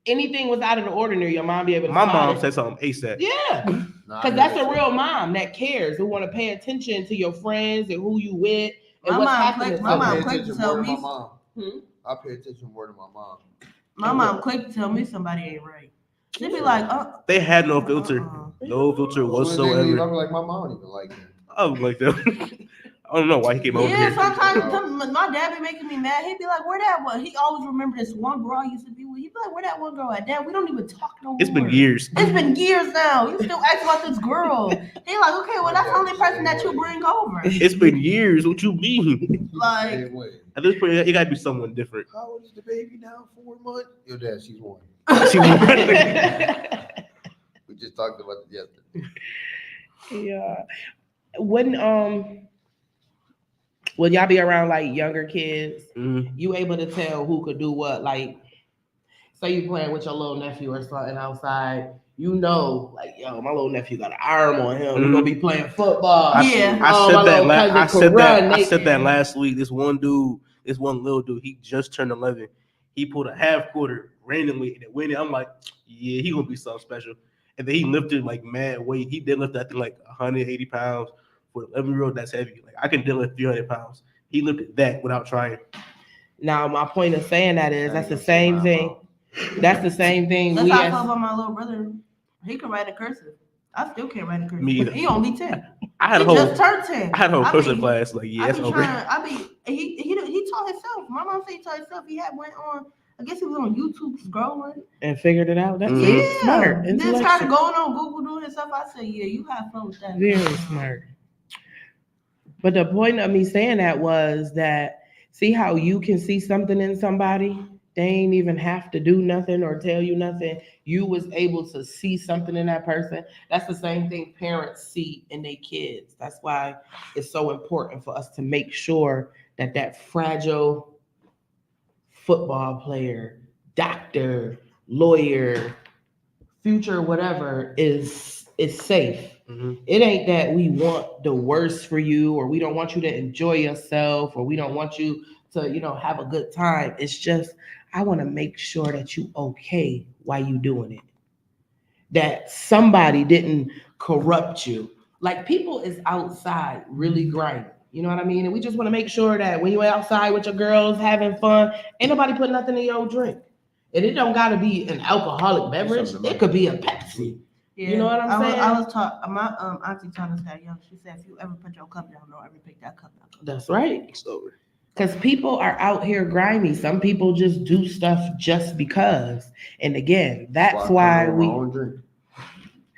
anything was out of the ordinary, your mom be able to My spot mom it. said something ASAP. Yeah, because that's a real mom that cares, who want to pay attention to your friends and who you with and My what's mom happening. quick- to my them. mom I pay quick to attention tell more to me. my mom. Hmm? I pay attention more to my mom. My mom quick to tell me somebody ain't right. She be like, They had no filter. Uh-uh. No filter When they leave, whatsoever. I'm like, my mom don't even like me. I was like that. I don't know why he came over Yeah, here. sometimes my dad be making me mad. He'd be like, "Where that one?" He always remember this one girl I used to be with. He'd be like, "Where that one girl at?" Dad, we don't even talk no more. It's been years. It's been years now. You still ask about this girl. They like, okay, well, that's the only person that you bring over. It's been years. What you mean? Like, Same way. At this point, it gotta be someone different. How old is the baby now? 4 months? Your dad, she's 1. She won. We just talked about it yesterday. Yeah. When y'all be around like younger kids, you able to tell who could do what? Like, say you playing with your little nephew or something outside, you know, like, yo, my little nephew got an arm on him. We're gonna be playing football. I Yeah. said that last week. This one little dude, he just turned 11. He pulled a half quarter randomly and it went in. I'm like, yeah, he gonna be something special. And then he lifted like mad weight. He did lift, I think, like 180 pounds. For an 11-year-old, that's heavy. Like I can deadlift 300 pounds. He lifted that without trying. Now, my point of saying that is that's the same thing. That's the same thing. that's how I feel about my little brother. He can write a cursive. I still can't write a cursive. Me either. He only 10. I He just turned 10. I had a whole cursive be- class. Like, yeah, it's over. He taught himself. My mom said he taught himself. He had went on I guess he was on YouTube scrolling. And figured it out. That's Mhm. smart. Then started Intellectual. going on Google doing his stuff. I said, yeah, you have fun with that. Very smart. But the point of me saying that was that see how you can see something in somebody? They ain't even have to do nothing or tell you nothing. You was able to see something in that person. That's the same thing parents see in their kids. That's why it's so important for us to make sure that that fragile football player, doctor, lawyer, future whatever is safe. Mhm. It ain't that we want the worst for you or we don't want you to enjoy yourself or we don't want you to, have a good time. It's just I want to make sure that you okay while you doing it. That somebody didn't corrupt you. Like people is outside really grinding. You know what I mean? And we just want to make sure that when you're outside with your girls having fun, ain't nobody put nothing in your drink. And it don't gotta be an alcoholic beverage. It could be a Pepsi. Yeah, You know what I'm saying? I was taught. My auntie taught us that young. She said, if you ever put your cup down, don't ever pick that cup down. That's right. It's over. Because people are out here grimy. Some people just do stuff just because. And again, that's why we.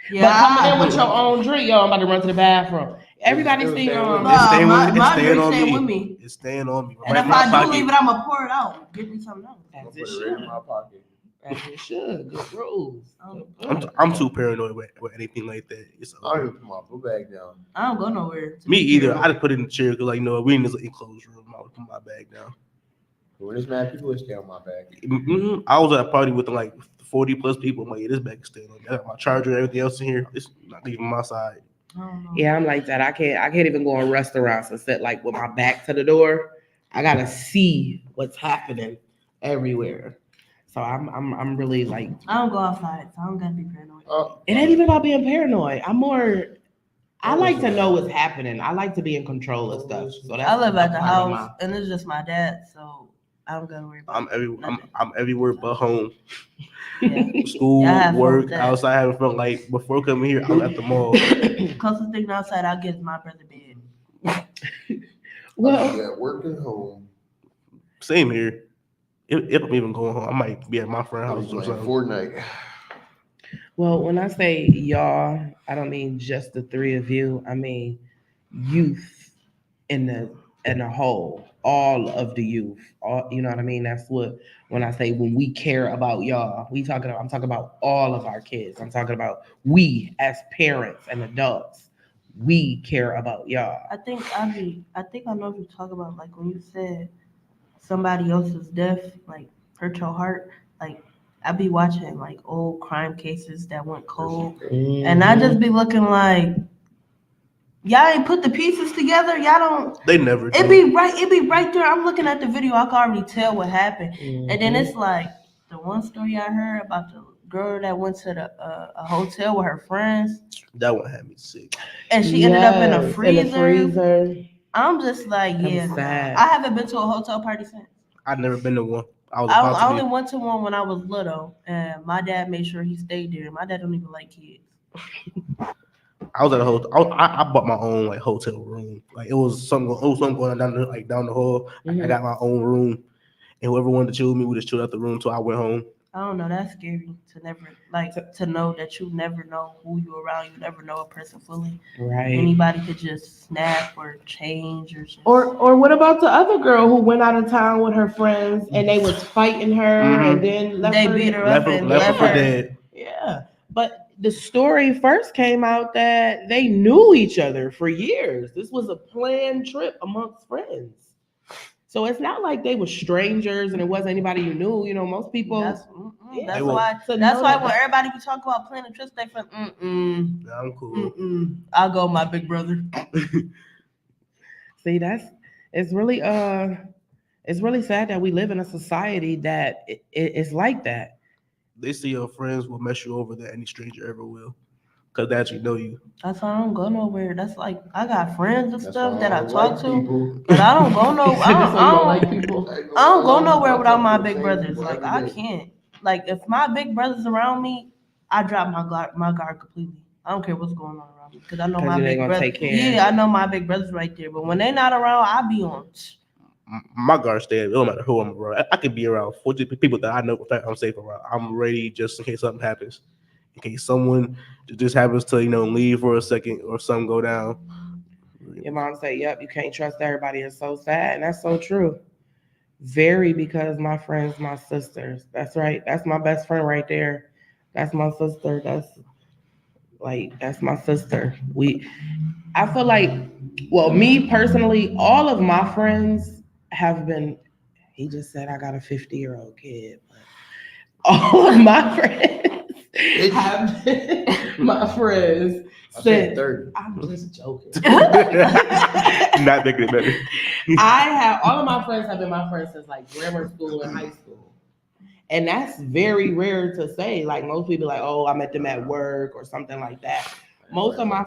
Yeah, But coming in with your own drink, yo, I'm about to run to the bathroom. Everybody Still see staying with me. It's staying my with, it's staying drink on staying me. with me. It's staying on me. And Right if in my I do pocket. leave it, I'm gonna pour it out. Give me something else. I'm as gonna it put it right in should. my pocket. As it should. Good rules. I'm too paranoid with anything like that. It's I don't over. even put my book bag down. I don't go nowhere. Me either. I just put it in the chair because, we in this enclosed room. I would put my bag down. But when it's mad people, it stay on my bag. I was at a party with 40 plus people. I'm like, yeah, this bag is staying on me. I got my charger and everything else in here. It's not leaving my side. I don't know. Yeah, I'm like that. I can't even go in restaurants and sit like with my back to the door. I gotta see what's happening everywhere. So I'm really like I don't go outside, so I don't gotta be paranoid. it ain't even about being paranoid. I like to know what's happening. I like to be in control of stuff. So that's I live at the a part of house, and it's just my dad, so I don't gotta worry about nothing. I'm everywhere but home. Yeah. School, Yeah, I have fun work, with that. outside having fun. Like before coming here, I was at the mall. Closest thing outside I'll get is my brother bed. Well, at work and home. Same here. If I'm even going home, I might be at my friend's I was house or playing something. Fortnite. well, when I say y'all, I don't mean just the three of you. I mean youth in the whole, all of the youth. All, you know what I mean? That's what when I say when we care about y'all, I'm talking about all of our kids. I'm talking about we as parents and adults. We care about y'all. I think I know what you talk about. Like when you said somebody else's death, like hurt your heart. Like I be watching like old crime cases that went cold, and I just be looking like y'all ain't put the pieces together. Y'all don't. They never do. It be right there. I'm looking at the video. I can already tell what happened. And then it's like the one story I heard about the girl that went to a hotel with her friends, That one had me sick. and she ended up in a Yes, freezer. I'm just like, That was yeah, sad. I haven't been to a hotel party since. I've never been to one. I was I about to only be. went to one when I was little, and my dad made sure he stayed there. My dad don't even like kids. I was at a hotel. I bought my own hotel room. Like it was something going on down the hall. I got my own room, and whoever wanted to chill with me would just chill at the room till I went home. I don't know. That's scary to never to know that you never know who you around. You never know a person fully. Right. Anybody could just snap or change or just. Or what about the other girl who went out of town with her friends and they was fighting her and then They beat her up and left her for dead. Yeah. But the story first came out that they knew each other for years. This was a planned trip amongst friends. So it's not like they were strangers and it wasn't anybody you knew. You know, most people. That's They will. why. So That's know why that- when everybody be talking about planning trips, they feel Yeah, I'm cool. I'll go, my big brother. See, it's really sad that we live in a society that it's like that. They say your friends will mess you over that any stranger ever will, because they actually know you. That's why I don't go nowhere. That's like I got friends and That's stuff why that I don't talk like to, people. but I don't go no. I So you don't like don't people. I don't go nowhere I without talk my to the big same brothers. people Like every I day. can't. Like if my big brothers around me, I drop my guard completely. I don't care what's going on around me because I know 'Cause my you ain't big gonna brother. take care. Yeah, I know my big brothers right there. But when they not around, I be on. my guard stay. It don't matter who I'm around. I could be around 40 people that I know for a fact I'm safe around. I'm ready just in case something happens. In case someone just happens to leave for a second or something go down. Your mom say, "Yep, you can't trust everybody." It's so sad, and that's so true. Very, because my friends, my sisters. That's right. That's my best friend right there. That's my sister. That's my sister. I feel like, well, me personally, all of my friends have been. He just said I got a 50-year-old kid, but all of my friends have been my friends I said since. 30. I'm just joking. Not making it better. I have all of my friends have been my friends since like grammar school and high school. And that's very rare to say. Like most people like, oh, I met them at work or something like that. Most of my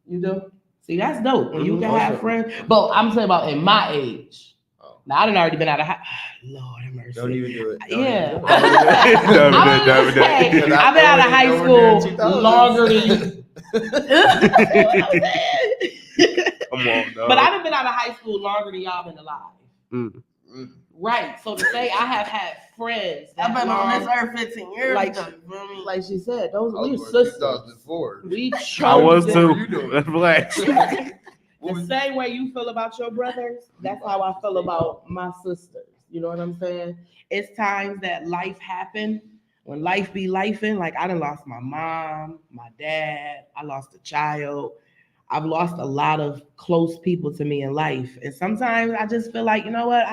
you do? See, that's dope. When you can have friends. But I'm saying about in my age. Now I done already been out of high. Lord have mercy. Don't even do it. Yeah. I've I've been out of high school longer than you. Come on, dog. But I've been out of high school longer than y'all been alive. Mm. Right. So to say I have had friends that I've been long, on this earth 15 years. like, though, you feel me? like she said, those I we was were born sisters. 2004. We chose I was them. too. What were you doing? Let's relax. The same way you feel about your brothers, that's how I feel about my sisters. You know what I'm saying? It's times that life happen. When life be lifing, like I done lost my mom, my dad, I lost a child. I've lost a lot of close people to me in life. And sometimes I just feel like, you know what?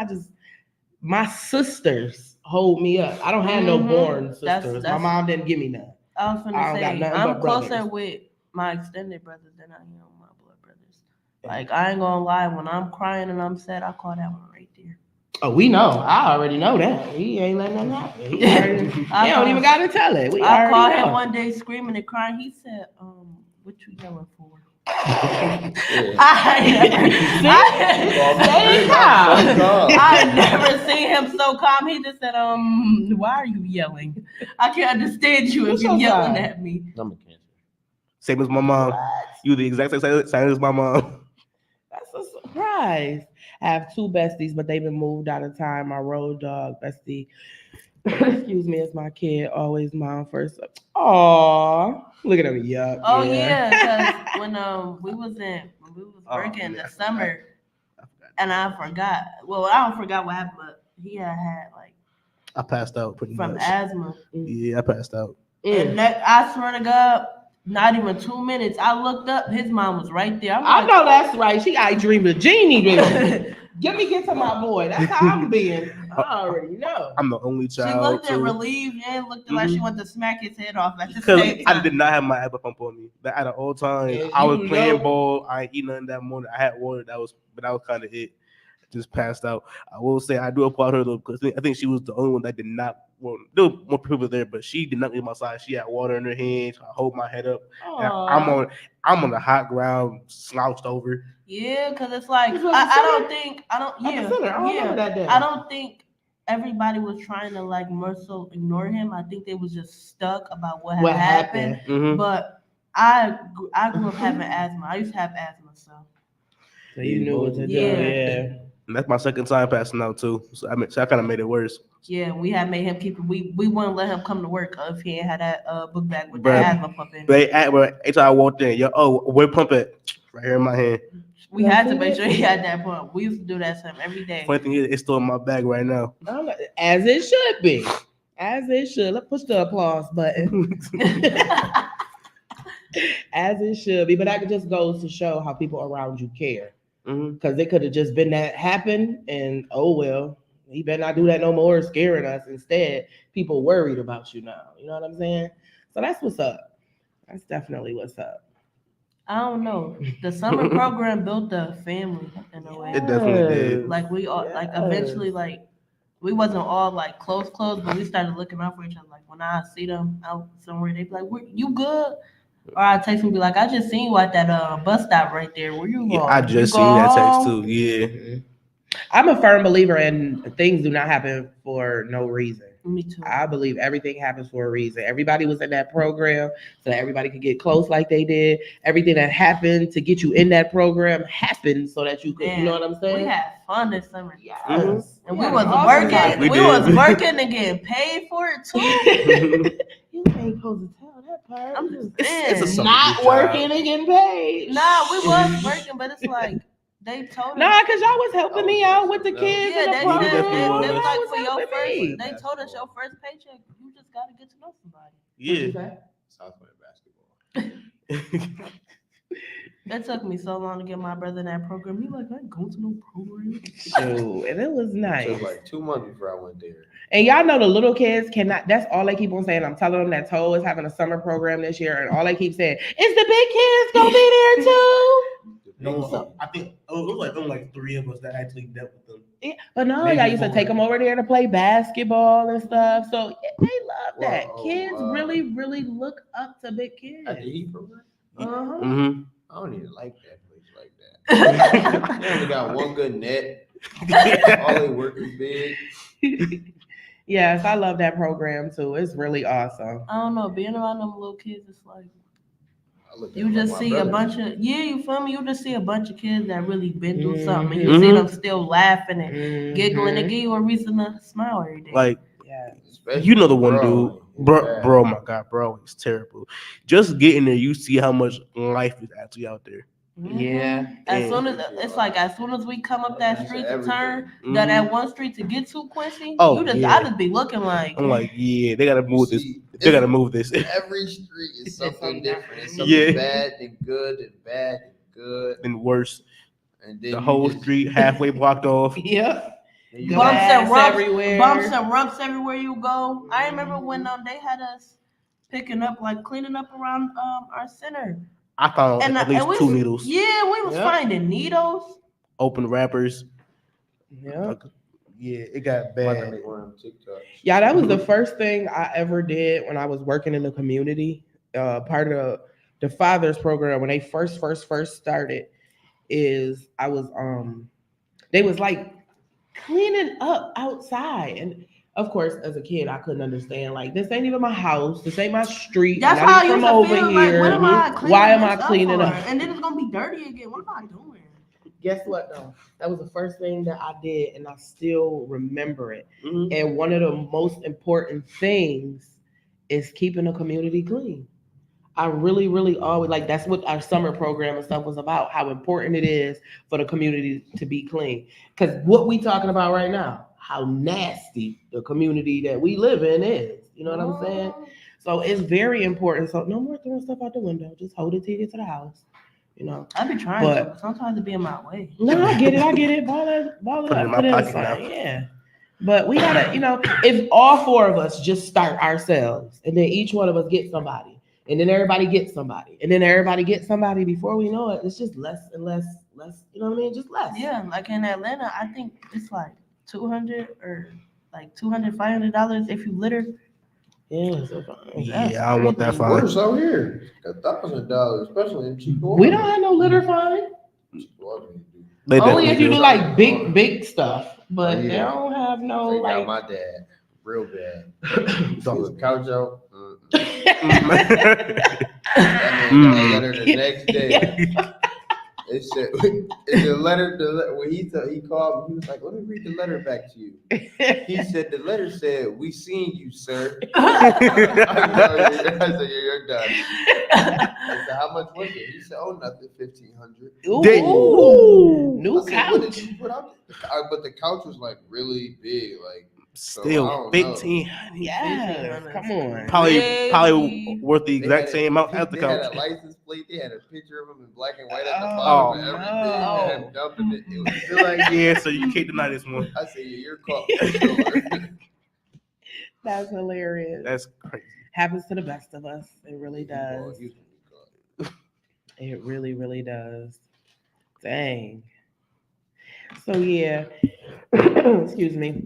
My sisters hold me up. I don't have no born sisters. My mom didn't give me none. I was I gonna don't got say, nothing I'm but closer brothers. with my extended brothers than I am my blood brothers. Like, I ain't gonna lie, when I'm crying and I'm sad, I call that one right there. Oh, we know. I already know that. He ain't letting nothing happen. He don't even got to tell it. I called him know. one day screaming and crying. He said, what you yelling for? I never seen him so calm. He just said, why are you yelling? I can't understand you if you're yelling at me. I'm a Cancer. Same as my mom. You the exact same as my mom. That's a surprise. I have two besties, but they've been moved out of time. My road dog bestie, excuse me, is my kid. Always mom first. Aw, look at him. Yup. Oh yeah, because when we was working in the summer, and I forgot. Well, I don't forgot what happened, but he had like I passed out pretty from much. asthma. Yeah, I passed out. And that, I swear to God, not even 2 minutes. I looked up, his mom was right there. I know that's right. She got dream of genie, baby. Get to my boy. That's how I'm being. I already know. I'm the only child. She looked at relieved and looked like she wanted to smack his head off at the same time. I did not have my apple pump on me. That at all times, I was playing ball. I ain't eat nothing that morning. I had water. That was kind of it. Just passed out. I will say I do applaud her though, because I think she was the only one that did not. Well, there were more people there, but she did not leave my side. She had water in her hands. I hold my head up. I'm on the hot ground, slouched over. Yeah, because it's like I don't think everybody was trying to like more so ignore him. I think they was just stuck about what happened. Mm-hmm. But I grew up having asthma. I used to have asthma, so you knew what to do. Yeah. And that's my second time passing out too. So I kind of made it worse. Yeah, we had made him keep it. We wouldn't let him come to work if he ain't had that book bag with the asthma pump in. Every time I walked in, where pump it? Right here in my hand. We had to make sure he had that pump. We used to do that to him every day. Funny thing is, it's still in my bag right now. As it should be. As it should. Let's push the applause button. As it should be. But that just goes to show how people around you care. Because it could have just been that happened and oh well, he better not do that no more, scaring us. Instead, people worried about you now. You know what I'm saying? So that's what's up. That's definitely what's up. I don't know. The summer program built a family in a way. It definitely did. Like we all like eventually like we wasn't all like close, but we started looking out for each other. Like when I see them out somewhere, they be like, "You good?" Or I text and be like, "I just seen you at that bus stop right there. Where you going?" Yeah, I just seen that text too. Yeah. I'm a firm believer in things do not happen for no reason. Me too. I believe everything happens for a reason. Everybody was in that program so that everybody could get close like they did. Everything that happened to get you in that program happened so that you could, you know what I'm We saying? had fun this summer. Yes. And We we had was an awesome working. time. We We did. was working and getting paid for it too. You ain't supposed to tell that part. I'm just It's a saying. summer not good job. working and getting paid. Nah, we was working, but it's like they told us. Nah, because y'all was helping me out with the No. kids Yeah, in the they Yeah, said we definitely they program. was. was Y'all like was for your helping first. me. They told us your first paycheck, you just gotta get to know somebody. Yeah. South playing basketball. It took me so long to get my brother in that program. He like, I ain't going to no program. Shoot, and it was It nice. took like 2 months before I went there. And y'all know the little kids cannot. That's all they keep on saying. I'm telling them that T.O.L.L is having a summer program this year, and all they keep saying is the big kids gonna be there too. No, I think it was like only like 3 of us that actually dealt with them. Yeah, but no, Maybe y'all used to 4. take them over there to play basketball and stuff. So yeah, they love that. Well, Kids really look up to big kids. At the Heat program, Uh-huh. Mhm. I don't even like that place like that. They only got one good net. All they work is big. Yes, I love that program too. It's really awesome. I don't know, being around them little kids, it's like I look at you them like just my see a brothers. bunch of you feel me? You just see a bunch of kids that really been through something, and you Mhm. see them still laughing and giggling. It Mhm. give you a reason to smile every day. Like, Yeah. Especially you know the one Broadway. dude, bro, Yeah. bro, my God, bro, it's terrible. Just getting there, you see how much life is actually out there. Yeah. As And- soon as it's like as soon as we come up that street to turn Mhm. that one street to get to Quincy, Oh, you just yeah. I just be looking like I'm like, yeah, they gotta move this. See, They gotta move this. every street is It's something something different. It's different. something Yeah. bad and good and bad and good. And worse, And then the you whole just- street halfway blocked off. Yep. then you bumps just- and rumps everywhere. bumps and rumps everywhere you go. I remember when they had us picking up like cleaning up around our center. I found And at least we 2 was- needles, Yeah, we was Yep. finding needles. open wrappers. Yeah. Like, yeah, it got I'm about to bad. make one of them TikToks. Yeah, that was the first thing I ever did when I was working in the community. Part of the fathers program when they first started is I was they was like cleaning up outside, and of course as a kid I couldn't understand like this ain't even my house, this ain't my street. That's and how I I'm used from to over feel here. like, what am I cleaning Why am this I cleaning for? up? And then it's gonna be dirty again. What am I doing? Guess what though? That was the first thing that I did, and I still remember it. Mhm. And one of the most important things is keeping the community clean. I really always like that's what our summer program and stuff was about, how important it is for the community to be clean. Because what we talking about right now, how nasty the community that we live in is. You know what I'm saying? So it's very important. So no more throwing stuff out the window. Just hold it till you get to the house. You know. I be trying But- to, but sometimes it be in my way. No, I get it. Ball it Put it up. in my Put it pocket aside. now. Yeah. But we gotta, if all 4 of us just start ourselves, and then each one of us get somebody, and then everybody gets somebody, and then everybody gets somebody, before we know it, it's just less and less. You know what I mean? Just less. Yeah, like in Atlanta, I think it's like $200 or like $500 if you litter. Yeah. So Yeah, I don't want that crazy. fine. Worse out here. $1,000, especially in cheap we don't have no litter fine. They Only if definitely you do do. like big stuff, but Oh, yeah. they don't have no They got like. my dad real bad. Don't- Threw a couch out. Mhm. That man got a letter the next day. It said, "It's a letter." When he called me, he was like, "Let me read the letter back to you." He said, "The letter said, we seen you, sir." I said, "You're done." I said, "How much was it?" He said, "Oh, nothing, $1,500." Ooh, new I said, "What did couch. you put out?" But the couch was like really big, like. I Still don't 15. Yes, come on. Probably worth the They exact had same amount as the They had couch. a license plate. They had a picture of him in black and white at the Oh, bottom of everything. no. And him dumping it. It was They're like, yeah, so you can't deny this one. I said, "Yeah, you're caught for sure." That's hilarious. That's crazy. Happens to the best of us. It really Oh, does. you can be caught. It really does. Dang. So yeah. Excuse me.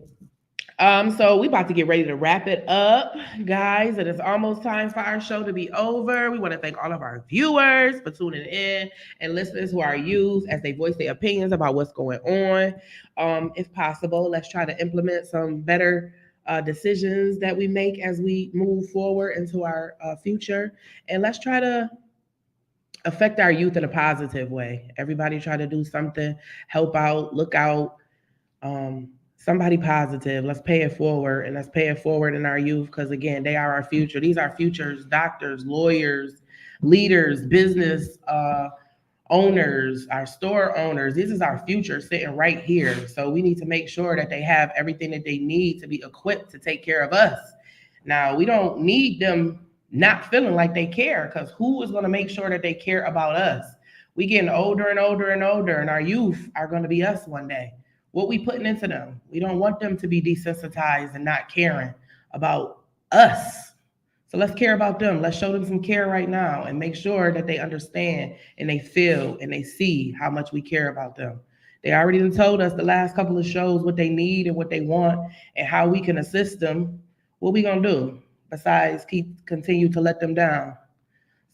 So we about to get ready to wrap it up, guys. It is almost time for our show to be over. We want to thank all of our viewers for tuning in and listeners who are used as they voice their opinions about what's going on. If possible, let's try to implement some better decisions that we make as we move forward into our future. And let's try to affect our youth in a positive way. Everybody try to do something, help out, look out, somebody positive. Let's pay it forward, and let's pay it forward in our youth because again, they are our future. These are futures, doctors, lawyers, leaders, business owners, our store owners. This is our future sitting right here. So we need to make sure that they have everything that they need to be equipped to take care of us. Now, we don't need them not feeling like they care because who is going to make sure that they care about us? We getting older and older and older, and our youth are going to be us one day. What we putting into them? We don't want them to be desensitized and not caring about us. So let's care about them. Let's show them some care right now and make sure that they understand and they feel and they see how much we care about them. They already done told us the last couple of shows what they need and what they want and how we can assist them. What we gonna do besides keep continue to let them down?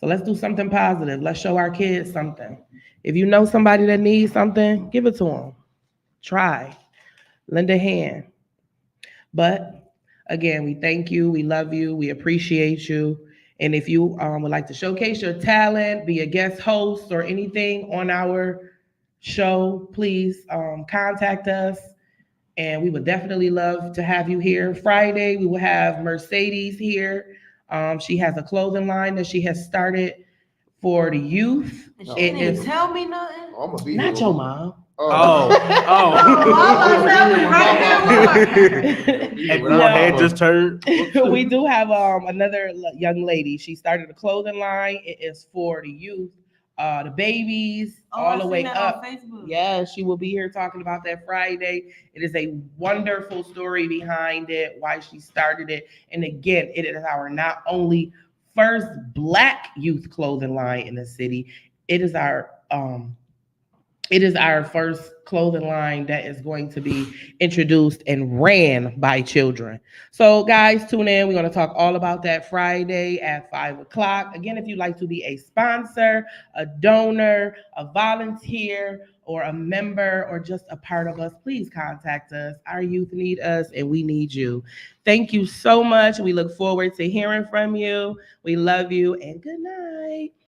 So let's do something positive. Let's show our kids something. If you know somebody that needs something, give it to them. Try, lend a hand. But again, we thank you, we love you, we appreciate you. And if you would like to showcase your talent, be a guest host or anything on our show, please contact us. And we would definitely love to have you here. Friday, we will have Mercedes here. She has a clothing line that she has started for the youth. And she No. didn't It even is tell me nothing. I'm gonna be not here. your mom. Oh, Yeah, and my head just turned. We do have another young lady. She started a clothing line. It is for the youth, the babies, all the way up. Facebook. Yeah, she will be here talking about that Friday. It is a wonderful story behind it, why she started it. And again, it is our not only first Black youth clothing line in the city, it is our first clothing line that is going to be introduced and ran by children. So, guys, tune in. We're going to talk all about that Friday at 5 o'clock. Again, if you'd like to be a sponsor, a donor, a volunteer, or a member, or just a part of us, please contact us. Our youth need us, and we need you. Thank you so much. We look forward to hearing from you. We love you, and good night.